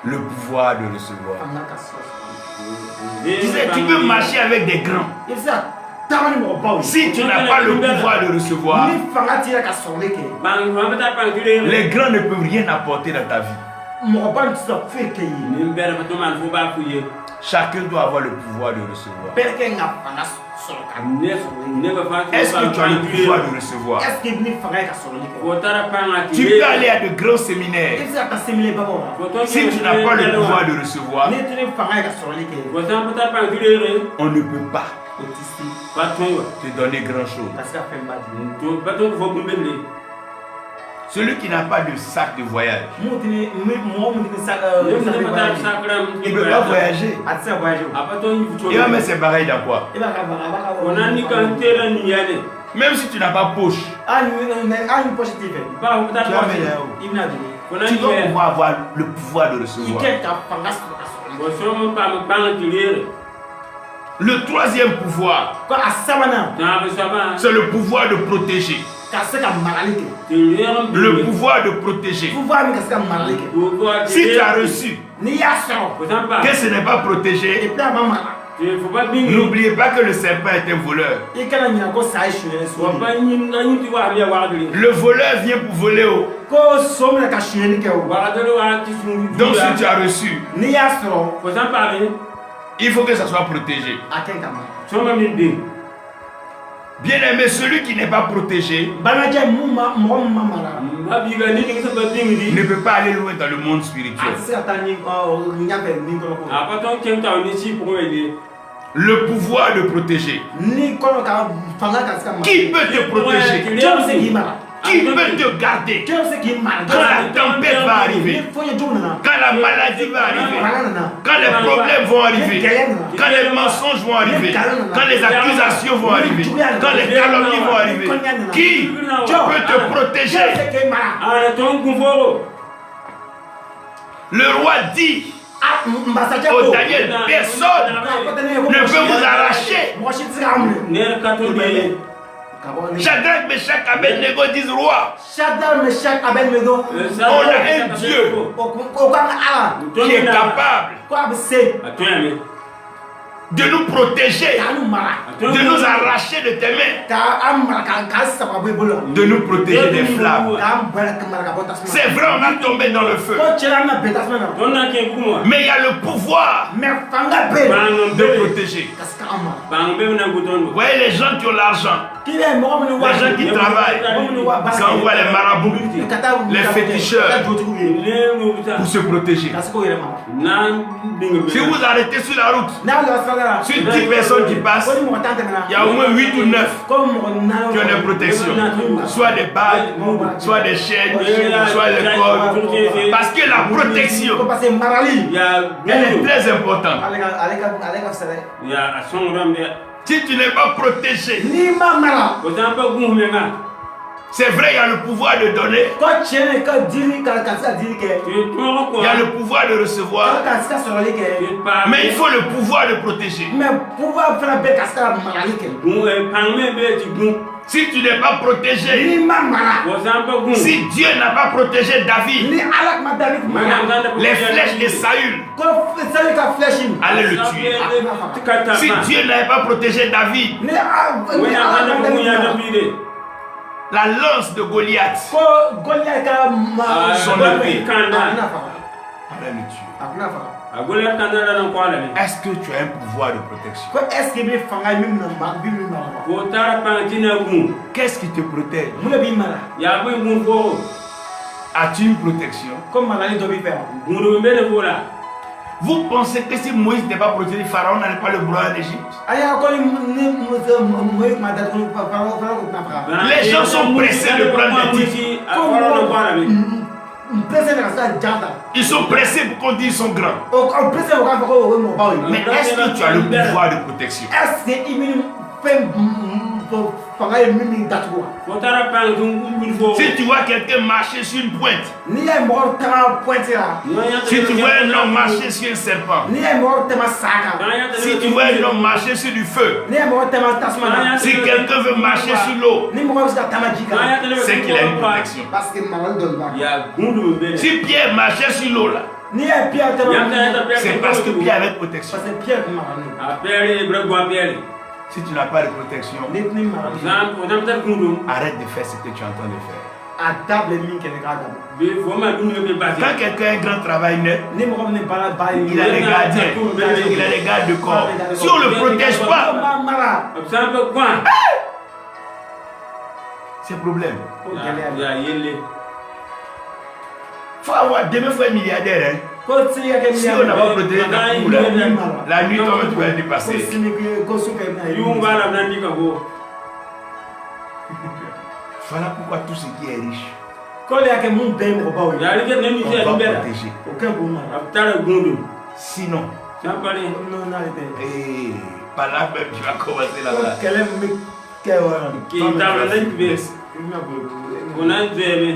S1: Le pouvoir de recevoir.
S3: Tu
S1: Tu peux marcher avec des grands.
S2: Il fait
S1: Si tu n'as pas le pouvoir de recevoir, les grands ne peuvent rien apporter dans ta vie. Chacun doit avoir le pouvoir de recevoir. Est-ce que tu as le pouvoir de recevoir? Tu peux aller à de grands séminaires. Si tu n'as pas le pouvoir de recevoir, on ne peut pas te donner grand chose. Celui qui n'a pas de sac de voyage, il ne peut pas voyager. Il va mettre ses bagages dans quoi? Même si tu n'as pas poche, tu dois pouvoir avoir le pouvoir de recevoir. Le troisième pouvoir, c'est le pouvoir de protéger. Le pouvoir de protéger. Si tu as reçu que ce n'est pas protégé, n'oubliez pas que le serpent est un voleur. Le voleur vient pour voler. Donc si tu as reçu, il faut que ça soit protégé. Bien aimé, celui qui n'est pas protégé ne peut pas aller loin dans le monde spirituel. Le pouvoir de protéger. Qui peut te protéger? Qui peut te garder quand la tempête va arriver, quand la maladie va arriver, quand les problèmes vont arriver, quand les mensonges vont arriver, quand les accusations vont arriver, quand les calomnies vont arriver? Qui peut te protéger? Le roi dit au Daniel, personne ne peut vous arracher. Shadrach, Meshach, Abednego disent roi. On a un Dieu qui est capable de nous protéger, de nous arracher de tes mains, de nous protéger des flammes. C'est vrai, on a tombé dans le feu, mais il y a le pouvoir de protéger. Vous voyez les gens qui ont l'argent, les gens qui travaillent, quand on voit les marabouts, les féticheurs, pour se protéger. Si vous arrêtez sur la route, sur 10 personnes qui passent, il y a au moins 8 ou 9 qui ont des protections. Soit des bagues, soit des chaînes, soit les cordes. Parce que la protection, elle est très importante. Si tu n'es pas protégé, c'est vrai, il y a le pouvoir de donner, il y a le pouvoir de recevoir, mais il faut le pouvoir de protéger. Si tu n'es pas protégé, si Dieu n'a pas protégé David, les flèches de Saül allaient le tuer. Si Dieu n'avait pas protégé David, la lance de Goliath, son épée, allait le tuer. Est-ce que tu as un pouvoir de protection? Qu'est-ce qui te protège? As-tu une protection? Vous pensez que si Moïse n'était pas protégé, Pharaon n'allait pas le broyer en Égypte? Les gens sont pressés de prendre des titres. Ils sont pressés pour qu'on dise qu'ils sont grands. Mais est-ce que tu as le pouvoir de protection? Si tu vois quelqu'un marcher sur une pointe, si tu vois un homme marcher sur un serpent, si tu vois un homme marcher sur du feu, si quelqu'un veut marcher sur l'eau, c'est qu'il a une protection. Si Pierre marchait sur l'eau là, c'est parce que Pierre avait protection. Si tu n'as pas de protection, arrête de faire ce que tu es en train de faire. Quand quelqu'un a un grand travail net, il a les gardiens, il a les gardes de corps. Si on ne le protège pas, c'est problème. Faut avoir, demain, il faut être milliardaire. Hein? Si on n'a pas protégé ta cour, la nuit, toi, tu vas être dépassé. Voilà pourquoi tout ce qui est riche, on va protéger. Sinon, par là même, tu vas commencer là-bas.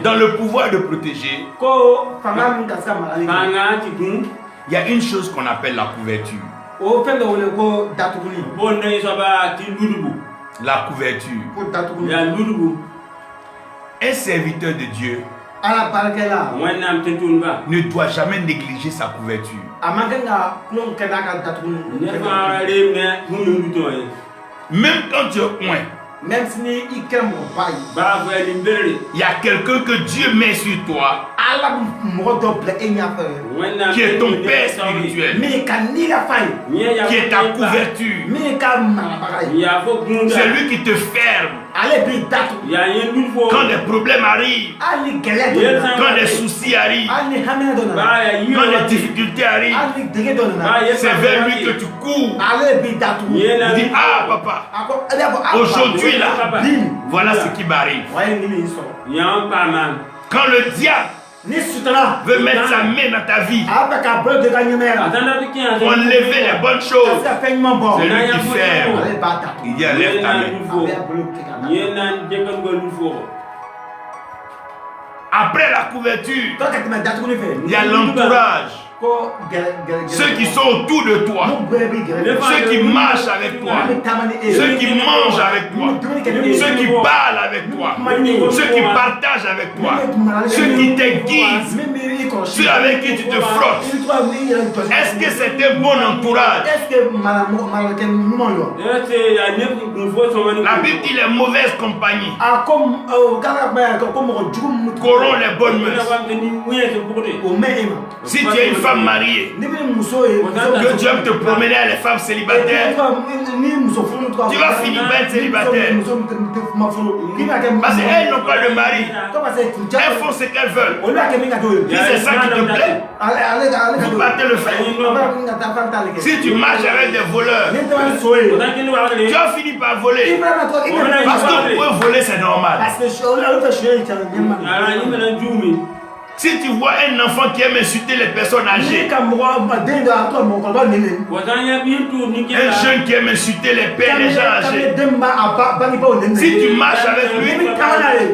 S1: Dans le pouvoir de protéger, il y a une chose qu'on appelle la couverture. La couverture. Un serviteur de Dieu ne doit jamais négliger sa couverture. Même quand tu es loin, il y a quelqu'un que Dieu met sur toi, qui est ton père spirituel, qui est ta couverture. C'est lui qui te ferme quand des problèmes arrivent, quand des soucis arrivent, quand des difficultés arrivent. C'est vers lui que tu cours. Tu dis, ah papa, aujourd'hui là, voilà ce qui m'arrive. Quand le diable veut mettre sa main dans ta vie pour enlever les bonnes choses, c'est lui qui ferme. Il dit, enlève ta main. Après la couverture, il y a l'entourage. Ceux qui sont autour de toi, ceux qui marchent avec toi, ceux qui mangent avec toi, ceux qui parlent avec toi, ceux qui partagent avec toi, ceux qui t'aiguisent, ceux avec qui tu te frottes. Est-ce que c'est un bon entourage? La Bible dit les mauvaises compagnies corrompent les bonnes mœurs. Si tu es une femme mariée, que tu aimes te promener à les femmes célibataires, tu vas finir par être célibataire. Parce qu'elles n'ont pas de mari. Elles font ce qu'elles veulent. Si c'est ça qui te plaît, vous battez le fer. Si tu marches avec des voleurs, tu vas finir par voler. Parce que pour voler, c'est normal. Si tu vois un enfant qui aime insulter les personnes âgées, un jeune qui aime insulter les pères, les gens âgés, si tu marches avec lui,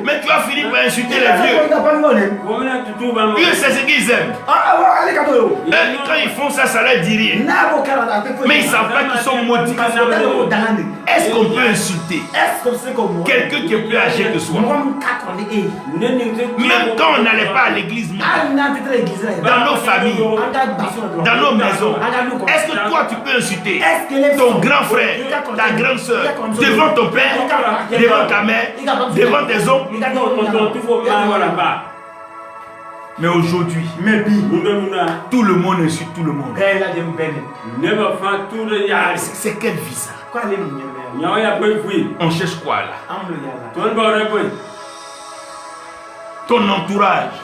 S1: mais tu vas finir par insulter les vieux. Eux, c'est ce qu'ils aiment. Quand ils font ça, ça leur dit rien. Mais ils ne savent pas qu'ils sont maudits. Est-ce qu'on peut insulter quelqu'un qui est plus âgé que soi? Même quand on n'allait pas à l'église, dans nos familles, dans nos maisons, est-ce que toi tu peux insulter ton grand frère, ta grande soeur, devant ton père, devant ta mère, devant tes oncles? Mais aujourd'hui, tout le monde insulte tout le monde. C'est quelle vie ça? On cherche quoi là? Ton entourage,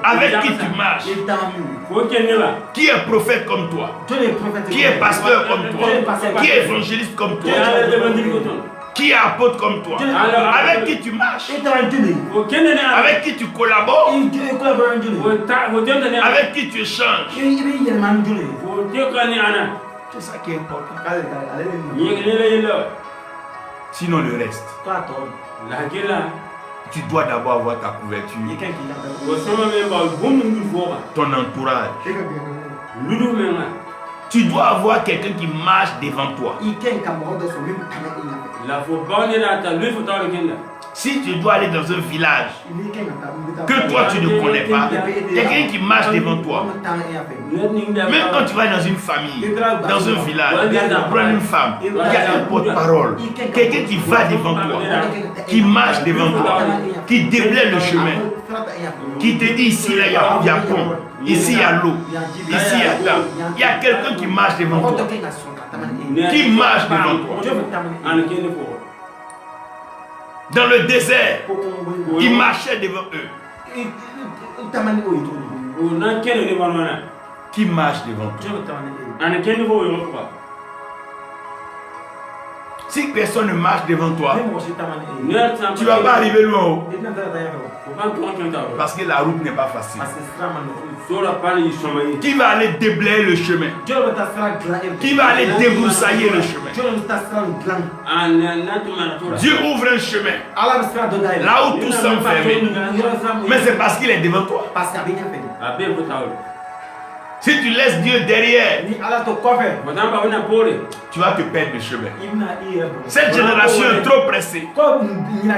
S1: avec qui tu marches, qui est prophète comme toi, qui est pasteur comme toi, qui est évangéliste comme toi, qui est apôtre comme toi, avec qui tu marches, avec qui tu collabores, avec qui tu échanges. C'est ça qui est important. Sinon le reste,
S2: ko a tɔ
S3: La gela.
S1: tu dois d'abord avoir ta couverture,
S2: i kan k'i labɛn
S3: O sama me ba bum ngi foga.
S1: ton entourage.
S2: e ka bɛn
S3: Ludu me nga.
S1: Tu dois avoir quelqu'un qui marche devant toi.
S2: i kan ka mɔgɔ dɔ sɔrɔ min bɛ tɛmɛ i ɲɛfɛ
S3: La fo ba ne da ta lui fo ta le kenda.
S1: Si tu dois aller dans un village
S2: i kan ka taa n bɛ taa
S1: que toi tu ne connais pas, quelqu'un qui marche devant toi.
S2: an bɛ taa e ɲɛfɛ
S3: Ne ning da.
S1: Même quand tu vas dans une famille, dans un village, prendre une femme, il y a un porte-parole, quelqu'un qui va devant toi, qui marche devant toi, qui déblaye le chemin, qui te dit ici, là, il y a pont, ici, il y a l'eau, ici, il y a temps. Il y a quelqu'un qui marche devant
S2: mɔgɔ
S1: toi,
S2: dɔ kan ka sɔn ka tɛmɛ e
S1: qui marche devant toi.
S2: jɔn bɛ tɛmɛ
S3: An kende fo.
S1: Dans le désert,
S2: ko ko
S1: il marchait devant eux.
S2: i tɛmɛ o ye cogo di
S3: O na kende ne ba mana.
S1: Qui marche devant toi.
S2: jɔn bɛ tɛmɛ e
S3: An kende fo yo ko.
S1: Si personne ne marche devant toi,
S2: ni mɔgɔ si tɛmɛ e
S3: Ne ta.
S1: tu ne vas pas arriver loin haut,
S2: i tɛna se ka taa ɲɛfɛ o
S3: Ko ban ko kan ta.
S1: parce que la route n'est pas facile.
S2: parce que sira man nɔgɔ
S3: So la pa ni soma yi.
S1: Qui va aller déblayer le chemin?
S2: jɔn bɛ taa sira dilan e
S1: Qui va aller débroussailler le chemin?
S2: jɔn bɛ taa sira dilan
S3: An na tu mana to la.
S1: Dieu ouvre un chemin
S2: ala bɛ sira dɔ dayɛlɛ
S1: là où tout semble fermé. Mais c'est parce qu'il est devant toi.
S2: parce que a bɛ ɲɛfɛ de
S3: A be fo ta o.
S1: Si tu laisses Dieu derrière,
S2: ni ala to kɔfɛ
S3: Ko ta ba na pore.
S1: tu vas te perdre le chemin.
S2: i bɛna i yɛrɛ bɔ
S1: Cette génération est trop pressée,
S2: ko ɲina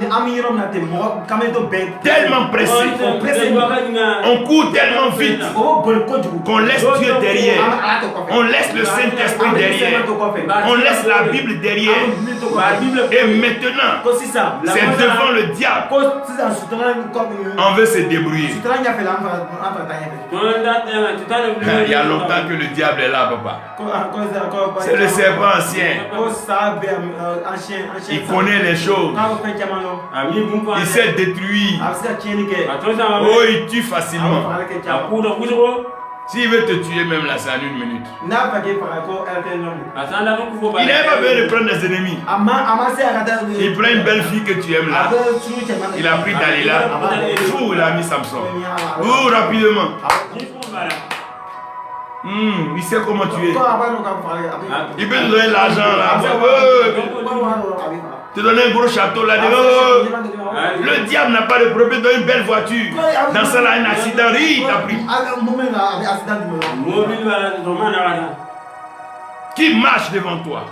S2: an bɛ yɔrɔ min na ten mɔgɔ kamalen to bɛɛ
S1: tellement pressée. On court tellement vite
S2: o bɛ boli kojugu
S1: qu'on laisse Dieu derrière.
S2: ala to kɔfɛ
S1: On laisse le Saint-Esprit derrière. On laisse la Bible derrière. Et maintenant,
S2: ko sisan
S1: c'est devant le diable.
S2: ko sisan sutura
S1: On veut se débrouiller.
S2: sutura ɲɛfɛ la an fɛ taa ɲɛfɛ
S1: Il y a longtemps que le diable est là, papa. C'est le serpent ancien.
S2: ko sa bɛ ancien
S1: Il connaît les choses.
S2: k'a bɛ fɛn caman dɔn
S1: Il sait détruire.
S2: a bɛ se ka tiɲɛni kɛ
S1: Oh, il tue
S2: a bɛ
S1: facilement.
S2: fagali kɛ caman
S1: S'il veut te tuer même là, c'est en 1 minute.
S2: n'a fɛ k'e faga ko ɛrɛ tɛ ɲɔgɔn
S1: Il n'a pas besoin de prendre des ennemis.
S2: a ma se a ka taa
S1: Il prend une belle fille que tu aimes
S2: a
S1: là.
S2: bɛ suru cɛman
S1: Il a pris Dalila. Fou, il a mis Samson. Oh, rapidement. Il sait comment tu es.
S2: ko a b'a dɔn k'a fagali a bɛ
S1: Il peut te donner l'argent là. Te donner un gros château là. Le diable n'a pas de problème dans une belle voiture. Dans ça là, un accident, il t'a pris. Qui marche devant toi?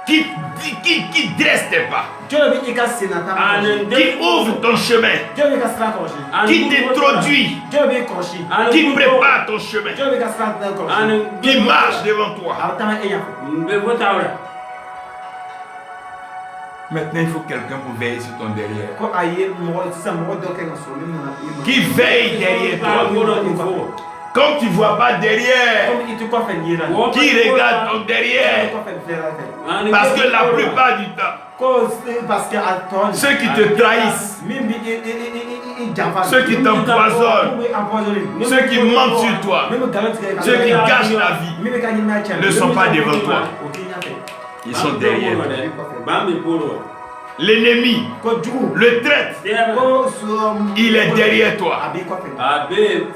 S1: Qui dresse tes pas? Qui ouvre ton chemin? Qui t'introduit? Qui prépare ton chemin? Qui marche devant toi? Maintenant, il faut quelqu'un pour veiller sur ton derrière. Qui veille derrière toi. Comme tu ne vois pas derrière, qui regarde ton derrière. Parce que la plupart du temps, ceux qui te trahissent, ceux qui t'empoisonnent, ceux qui mentent sur toi, ceux qui gâchent ta vie, ne sont pas devant toi. Ils sont derrière toi. L'ennemi, le traître, il est derrière toi.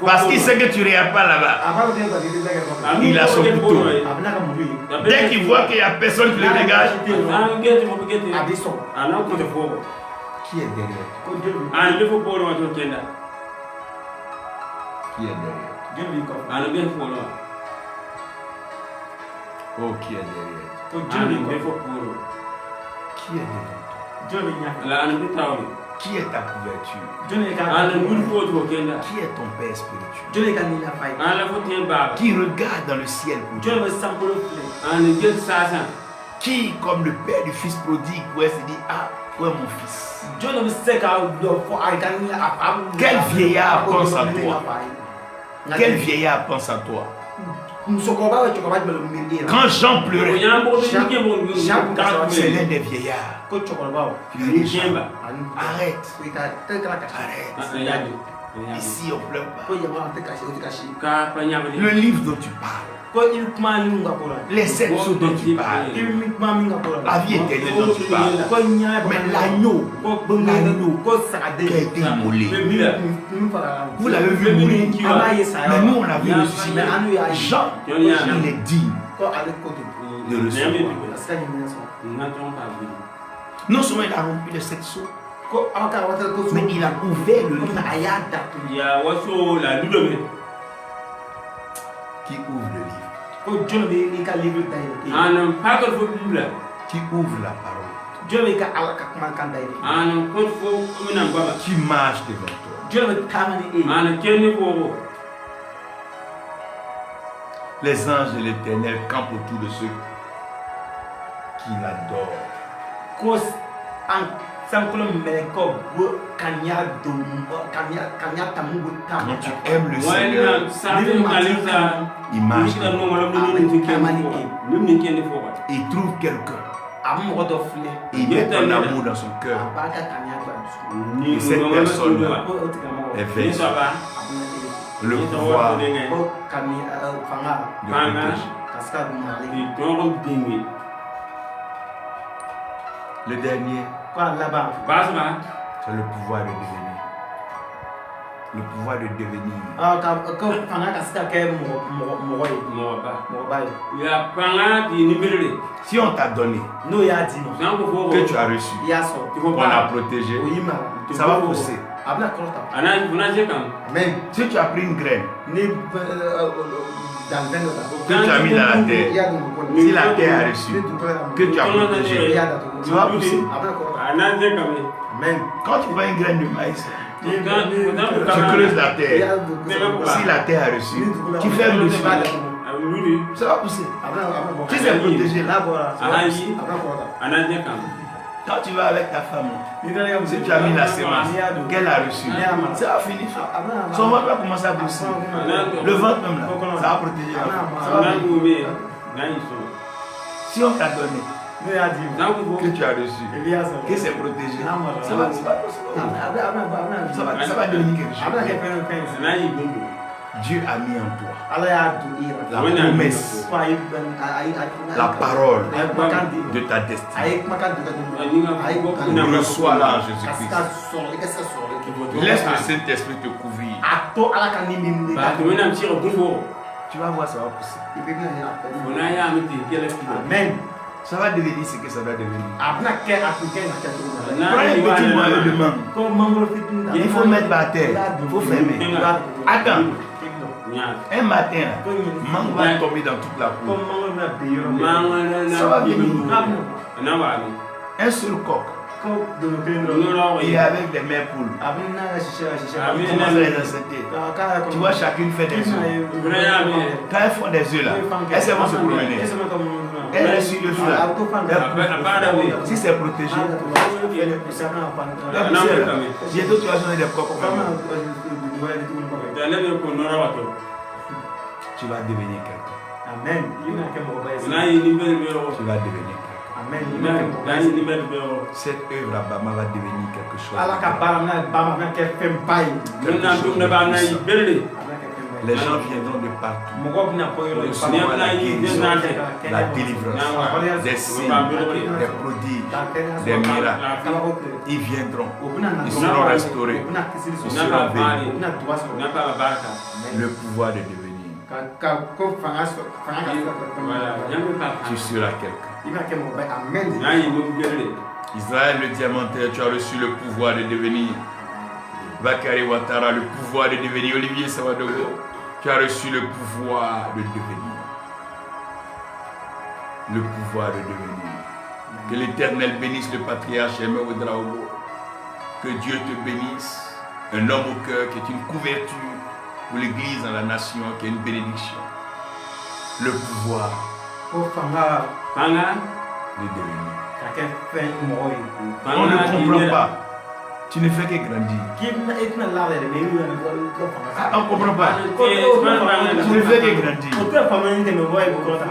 S1: Parce qu'il sait que tu ne regardes pas là-bas. Il a son couteau. Dès qu'il voit qu'il n'y a personne qui le dégage, qui est derrière toi? Qui est derrière toi? Oh, qui est derrière toi? Qui est devant toi? Qui est ta couverture? Qui est ton père spirituel? Qui regarde dans le ciel pour toi? Qui, comme le père du fils prodigue, pourrait se dire, ah, où est mon fils? Quel vieillard pense à toi? Quel vieillard pense à toi? Quand Jean pleurait, c'est l'un des vieillards. Il a dit, arrête. Ici, on ne pleure pas. Le livre dont tu parles, les 7 sceaux dont tu parles, la vie éternelle dont tu parles, mais l'agneau qui a été immolé, vous l'avez vu mourir, mais nous on l'a vu ressusciter. Jean, il est digne.
S4: de recevoir. Non seulement il a rompu les 7 sceaux, mais il a ouvert le livre. Qui ouvre le livre? Qui ouvre la parole? Qui marche devant toi? Les anges de l'Éternel campent autour de ceux qui l'adorent. Quand tu aimes le Seigneur, il marche. Il trouve quelqu'un. Il met un amour dans son cœur. Et cette personne-là est veillée. Le pouvoir de protéger. Le dernier, c'est le pouvoir de devenir. Le pouvoir de devenir. Si on t'a donné, que tu as reçu, on l'a protégé, ça va pousser. Mais si tu as pris une graine, que tu as mis dans la terre, si la terre a reçu, que tu as protégé, tu vas pousser. Quand tu prends une graine de maïs, tu creuses la terre. Si la terre a reçu, tu fermes dessus. Ça va pousser. Si c'est protégé, là, quand tu vas avec ta femme, si tu as mis la sémence qu'elle a reçue, ça va finir. Son ventre va commencer à pousser. Le ventre même là, ça va protéger la femme. Si on t'a donné, que tu as reçu, que c'est protégé, ça va devenir quelque chose. Dieu a mis en toi la promesse, la parole de ta destinée. Reçois-la en Jésus-Christ. Laisse le Saint-Esprit te couvrir. Tu vas voir, ça va pousser. Amen. Ça va devenir ce que ça va devenir. Prends un petit moyen de mangue. Il faut mettre par terre. Il faut fermer. Attends. Un matin, mangue va tomber dans toute la cour. Ça va venir. Un seul coq. Et avec des mères poules. Il commence à les inciter. Tu vois, chacune fait des œufs. Quand elles font des œufs là, elles vont se promener. Elles restent sur le feu là. Si c'est protégé, bientôt tu vas donner des coques. Tu vas devenir quelqu'un. Amen. Tu vas devenir quelqu'un. Amen. Cette œuvre à Bama va devenir quelque chose. Les gens viendront de partout. Nous serons à la guérison, la délivrance, des signes, des prodiges, des miracles. Ils viendront. Ils seront restaurés. Ils seront bénis. Le pouvoir de devenir. Tu seras quelqu'un. Israël le diamantaire, tu as reçu le pouvoir de devenir. Bakari Ouattara, le pouvoir de devenir. Olivier Savadogo, tu as reçu le pouvoir de devenir. Le pouvoir de devenir. Que l'Éternel bénisse le patriarche Aimé Ouedraogo. Que Dieu te bénisse. Un homme au cœur qui est une couverture pour l'Église dans la nation, qui est une bénédiction. Le pouvoir de devenir. On ne comprend pas. Tu ne fais que grandir. On ne comprend pas. Tu ne fais que grandir.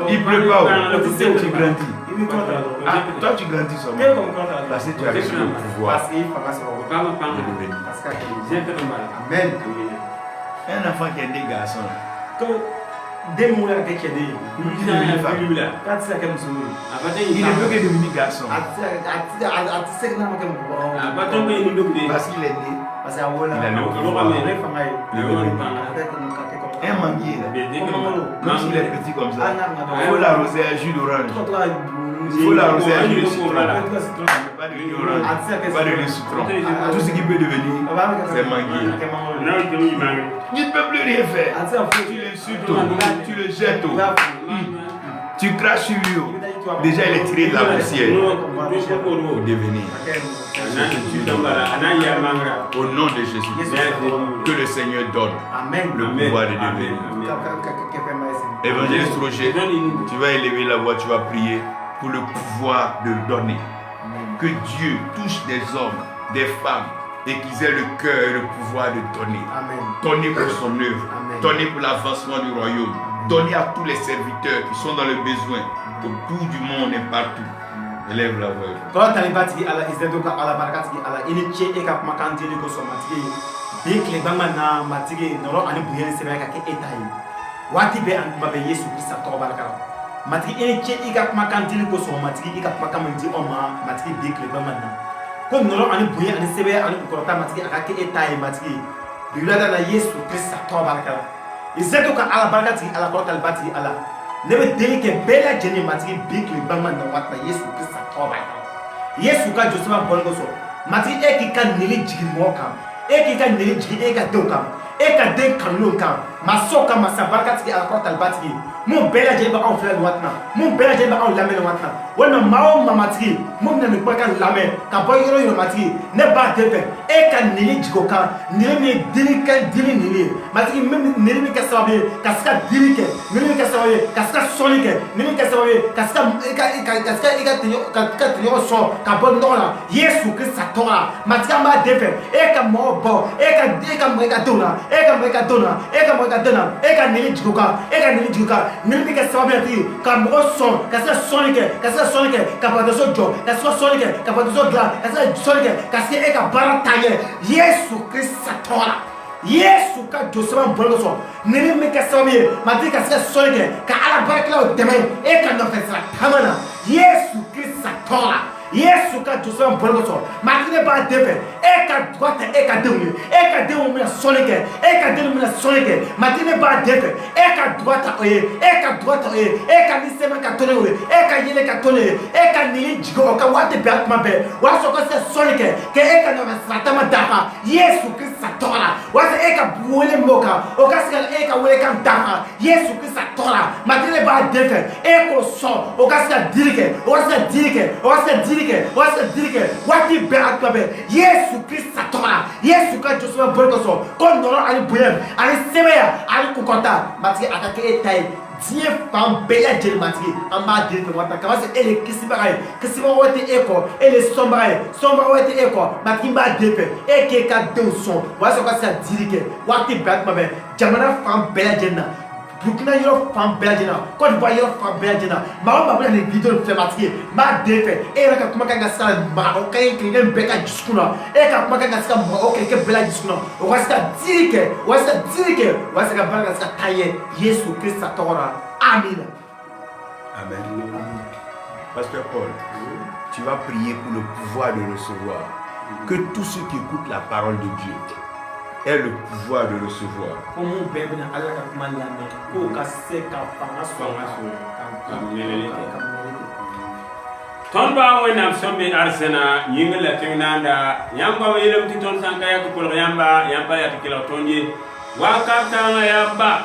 S4: Il ne pleut pas. Tu grandis. Toi tu grandis seulement. Parce que tu as reçu le pouvoir de devenir. Amen. Un enfant qui est né garçon. Il ne peut que devenir garçon. Parce qu'il est né. Il a le pouvoir. Un manguier là. Même s'il est petit comme ça. Il faut l'arroser à jus d'orange. Il faut l'arroser à jus de citron. Pas de jus d'orange. Pas de citron. Tout ce qui peut devenir, c'est manguier. Il ne peut plus rien faire. Tu l'insultes, tu le jettes. Tu craches sur lui. Déjà, il est tiré de la poussière pour devenir. Au nom de Jésus, que le Seigneur donne le pouvoir de devenir. Évangéliste Roger, tu vas élever la voix, tu vas prier pour le pouvoir de donner. Que Dieu touche des hommes, des femmes, et qu'ils aient le cœur et le pouvoir de donner. Donner pour son œuvre, donner pour l'avancement du royaume, donner à tous les serviteurs qui sont dans le besoin, autour du monde et partout. Élève la voix.
S2: Quand tu as ala izdedoka ala barakati ala iniche eka makandini ko somatigi bekle bangana matigi noro ani buyen sebeka ke etai wati be an mabe Yesu Krista to barakara matigi iniche eka makandini ko somatigi eka makamandi oma matigi bekle bangana ko noro ani buyen ani sebe ani korota matigi aka ke etai matigi bilada na Yesu Krista to barakara izdedoka ala barakati ala korota albati ala nebe delike bela jeni matigi bekle bangana watna Yesu Krista Yesu ka Joseph Bongoso mati eki ka nili jigi moka eki ka nili jigi eka doka eka den kanlo ka masoka masabarkati akota albatigi mon bela jeba on frère watna mon bela jeba on lamel watna wona mao mamati mon na ne kwaka lame ka boyoro yo mati ne ba tepe eka nili jigoka nili mi dilika dili nili mati même nili mi kasabe kaska dilike nili mi kasabe kaska solike nili mi kasabe kaska eka tinyo so ka bondola Yesu Krista tora mati ma tepe eka mo bo eka mo eka dona eka nili jigoka nili ka sabati ka mo son ka sa sonike ka pa so jo ka so sonike ka pa so gla ka sa sonike ka se eka barataye Yesu Krista tora Yesu ka Joseph Bongoso nili mi ka sabi mati ka sa sonike ka ala barakla deme eka no fesra tamana Yesu Krista tora Yesu ka Joseph Bongoso matine ba depe eka droite eka demu mi sonike matine ba depe eka droite eka ni sema ka tone eka yele ka tone eka ni jigo ka wate be atma be wa so ko se sonike ke eka no satama daka Yesu Krista tora wa se eka buole moka o ka se eka wele kan daka Yesu Krista tora matine ba depe eko so o ka se dirike wati be atbabe Yesu Krista tora Yesu ka Joseph Bongoso kon noro ani buyem ani sebeya ani kukota mati akake etai die fam bela jeli mati amba dirike wata kamase ele kisiba wote eko ele somba wote eko mati ba depe eke ka deuson waso ka sa dirike wati be atbabe jamana fam bela jenna Burkina yoro fam belajena Côte d'Ivoire yoro fam belajena ma ba bla ne vidéo thématique ma defe e ka kuma ka sa ma o kay klingen beka diskuna e ka kuma ka sa ma o ke bela diskuna o wasa dirike wasa ka bala sa taye Yesu Krista tora amen.
S4: Pasteur Paul, tu vas prier pour le pouvoir de recevoir, que tous ceux qui écoutent la parole de Dieu aient le pouvoir de recevoir.
S3: Tonba wenam sombe arsena yingla tinanda yamba yelam ti ton sankaya ko yamba ya tikila tonje waka kanga yamba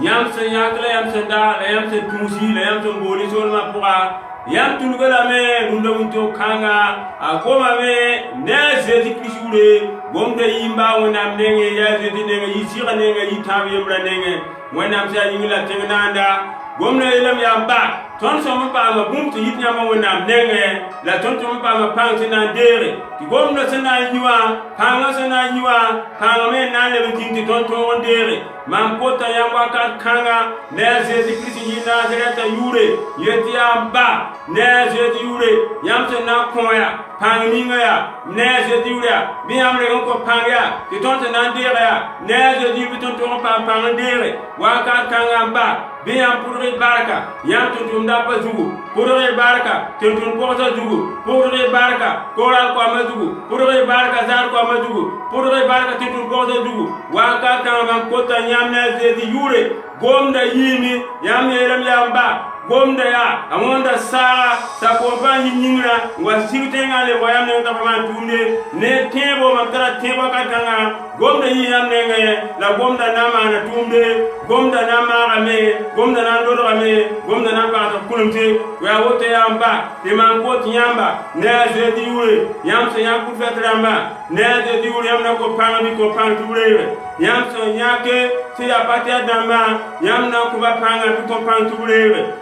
S3: yam se yakla yam se da yam se tusi yam se boli sol ma pura yam tulgala me nunda unto kanga akoma me ne zeti kishure gomde yimba wenam nenge ya zeti nenge yisira nenge yitawi yemra nenge wenam sa yingla tinanda gomna yelam yamba ton so pa ma bum to yit nyama wonam nenge la ton to pa ma pang sina dere ti gomna sina nyua panga sina nyua panga me na le tinti ton to on dere man pota yamba ka kanga ne zezi krisi yina zeta yure yeti yamba ne zeti yure yamse na koya pang ninga ya ne zeti yure mi amre ko panga ti ton na dere ya ne zeti bi ton to pa panga dere wa ka kanga ba biyan purre baraka yam tutum da pa zugu purre baraka tutum posa zugu purre baraka koral ko ma dugu purre barka zar ko ma dugu purre barka titul ko dugu wa ka kan ban ko ta nyamna zedi yure gomda yimi yam yeram yamba gomda ya amonda sa ko ban yingra wa sirtenga le wayam ne ta man tumne ne tebo makara tebo ka kanga gomda yiyam ne ngaye la gomda na mana tumbe gomda na ma game gomda na ndo game gomda na ba ta kulumte wa wote yamba te man ko tiyamba ne zedi yure yam so yam ku fetramba ne zedi yure yam na ko panga bi ko panga tubure yam so nyake ti ya patia damba yam na ko ba panga bi ko panga tubure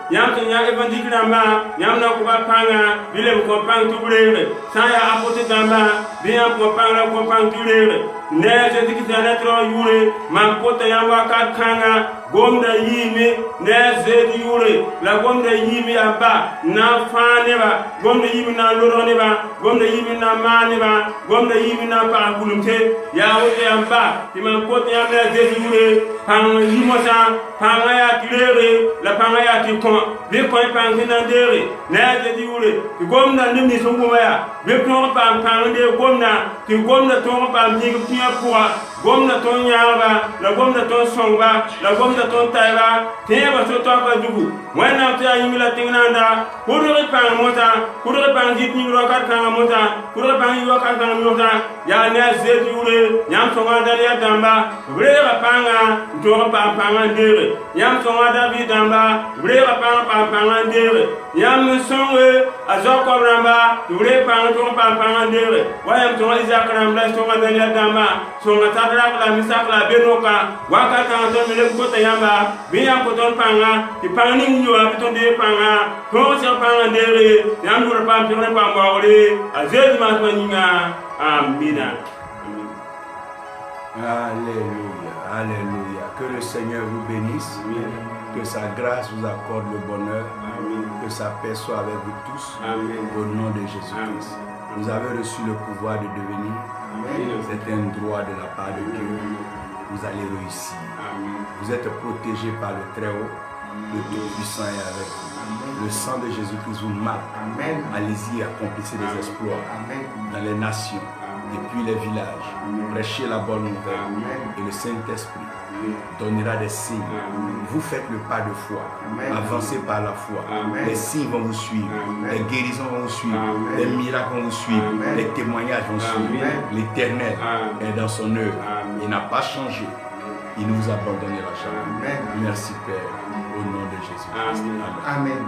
S3: yam so nyake bandiki damba yam na ko ba panga bi le ko panga tubure sa ya apote damba bi yam ko panga tubure ne zedi ki tana tro yure man ko ta yam wa ka kanga gomda yimi ne zedi yure la gomda yimi aba na fane ba gomda yimi na lorone ba gomda yimi na mane ba gomda yimi na pa kulumte ya wote amba timan ko te amna zedi yure pang yimosa pang ya tirere la pang ya ti ko be ko pang hinandere ne zedi yure ti gomda nimni songoma ya be ko pang de gomna ti gomda to pang ni ko puwa gomna to nyaaba la gomna to songba la gomna to tayba teba so to ka dugu wana to ya yimila tingnanda kudure pang mota kudure pang jit ni ro ka kan mota kudure pang yo ka kan mota ya ne zedi yure nyam so ngada ya damba brera panga to pa panga ndere yam so ngada bi damba brera panga ndere yam sonwe azoko ramba ure panga to pa panga ndere wayam to izakram la so ngada ya damba so ngata la misakla benoka waka kan to mele ko tayamba biya ko ton panga ti pangni nyuwa to de panga ko se panga ndere yam dur pam to ne pam bawle azedi ma to nyinga amina.
S4: Alléluia, alléluia. Que le Seigneur vous bénisse, que sa grâce vous accorde le bonheur, que sa paix soit avec vous tous, au nom de Jésus-Christ. Vous avez reçu le pouvoir de devenir. C'est un droit de la part de Dieu. Vous allez réussir. Vous êtes protégés par le Très-Haut. Le Tout-Puissant est avec vous. Le sang de Jésus-Christ vous marque. Allez-y, accomplissez des exploits dans les nations, depuis les villages. Prêchez la bonne nouvelle. Et le Saint-Esprit donnera des signes. Vous faites le pas de foi. Avancez par la foi. Les signes vont vous suivre. Les guérisons vont vous suivre. Les miracles vont vous suivre. Les témoignages vont suivre. L'Éternel est dans son œuvre. Il n'a pas changé. Il ne vous abandonnera jamais. Merci Père, au nom de Jésus.
S2: Amen.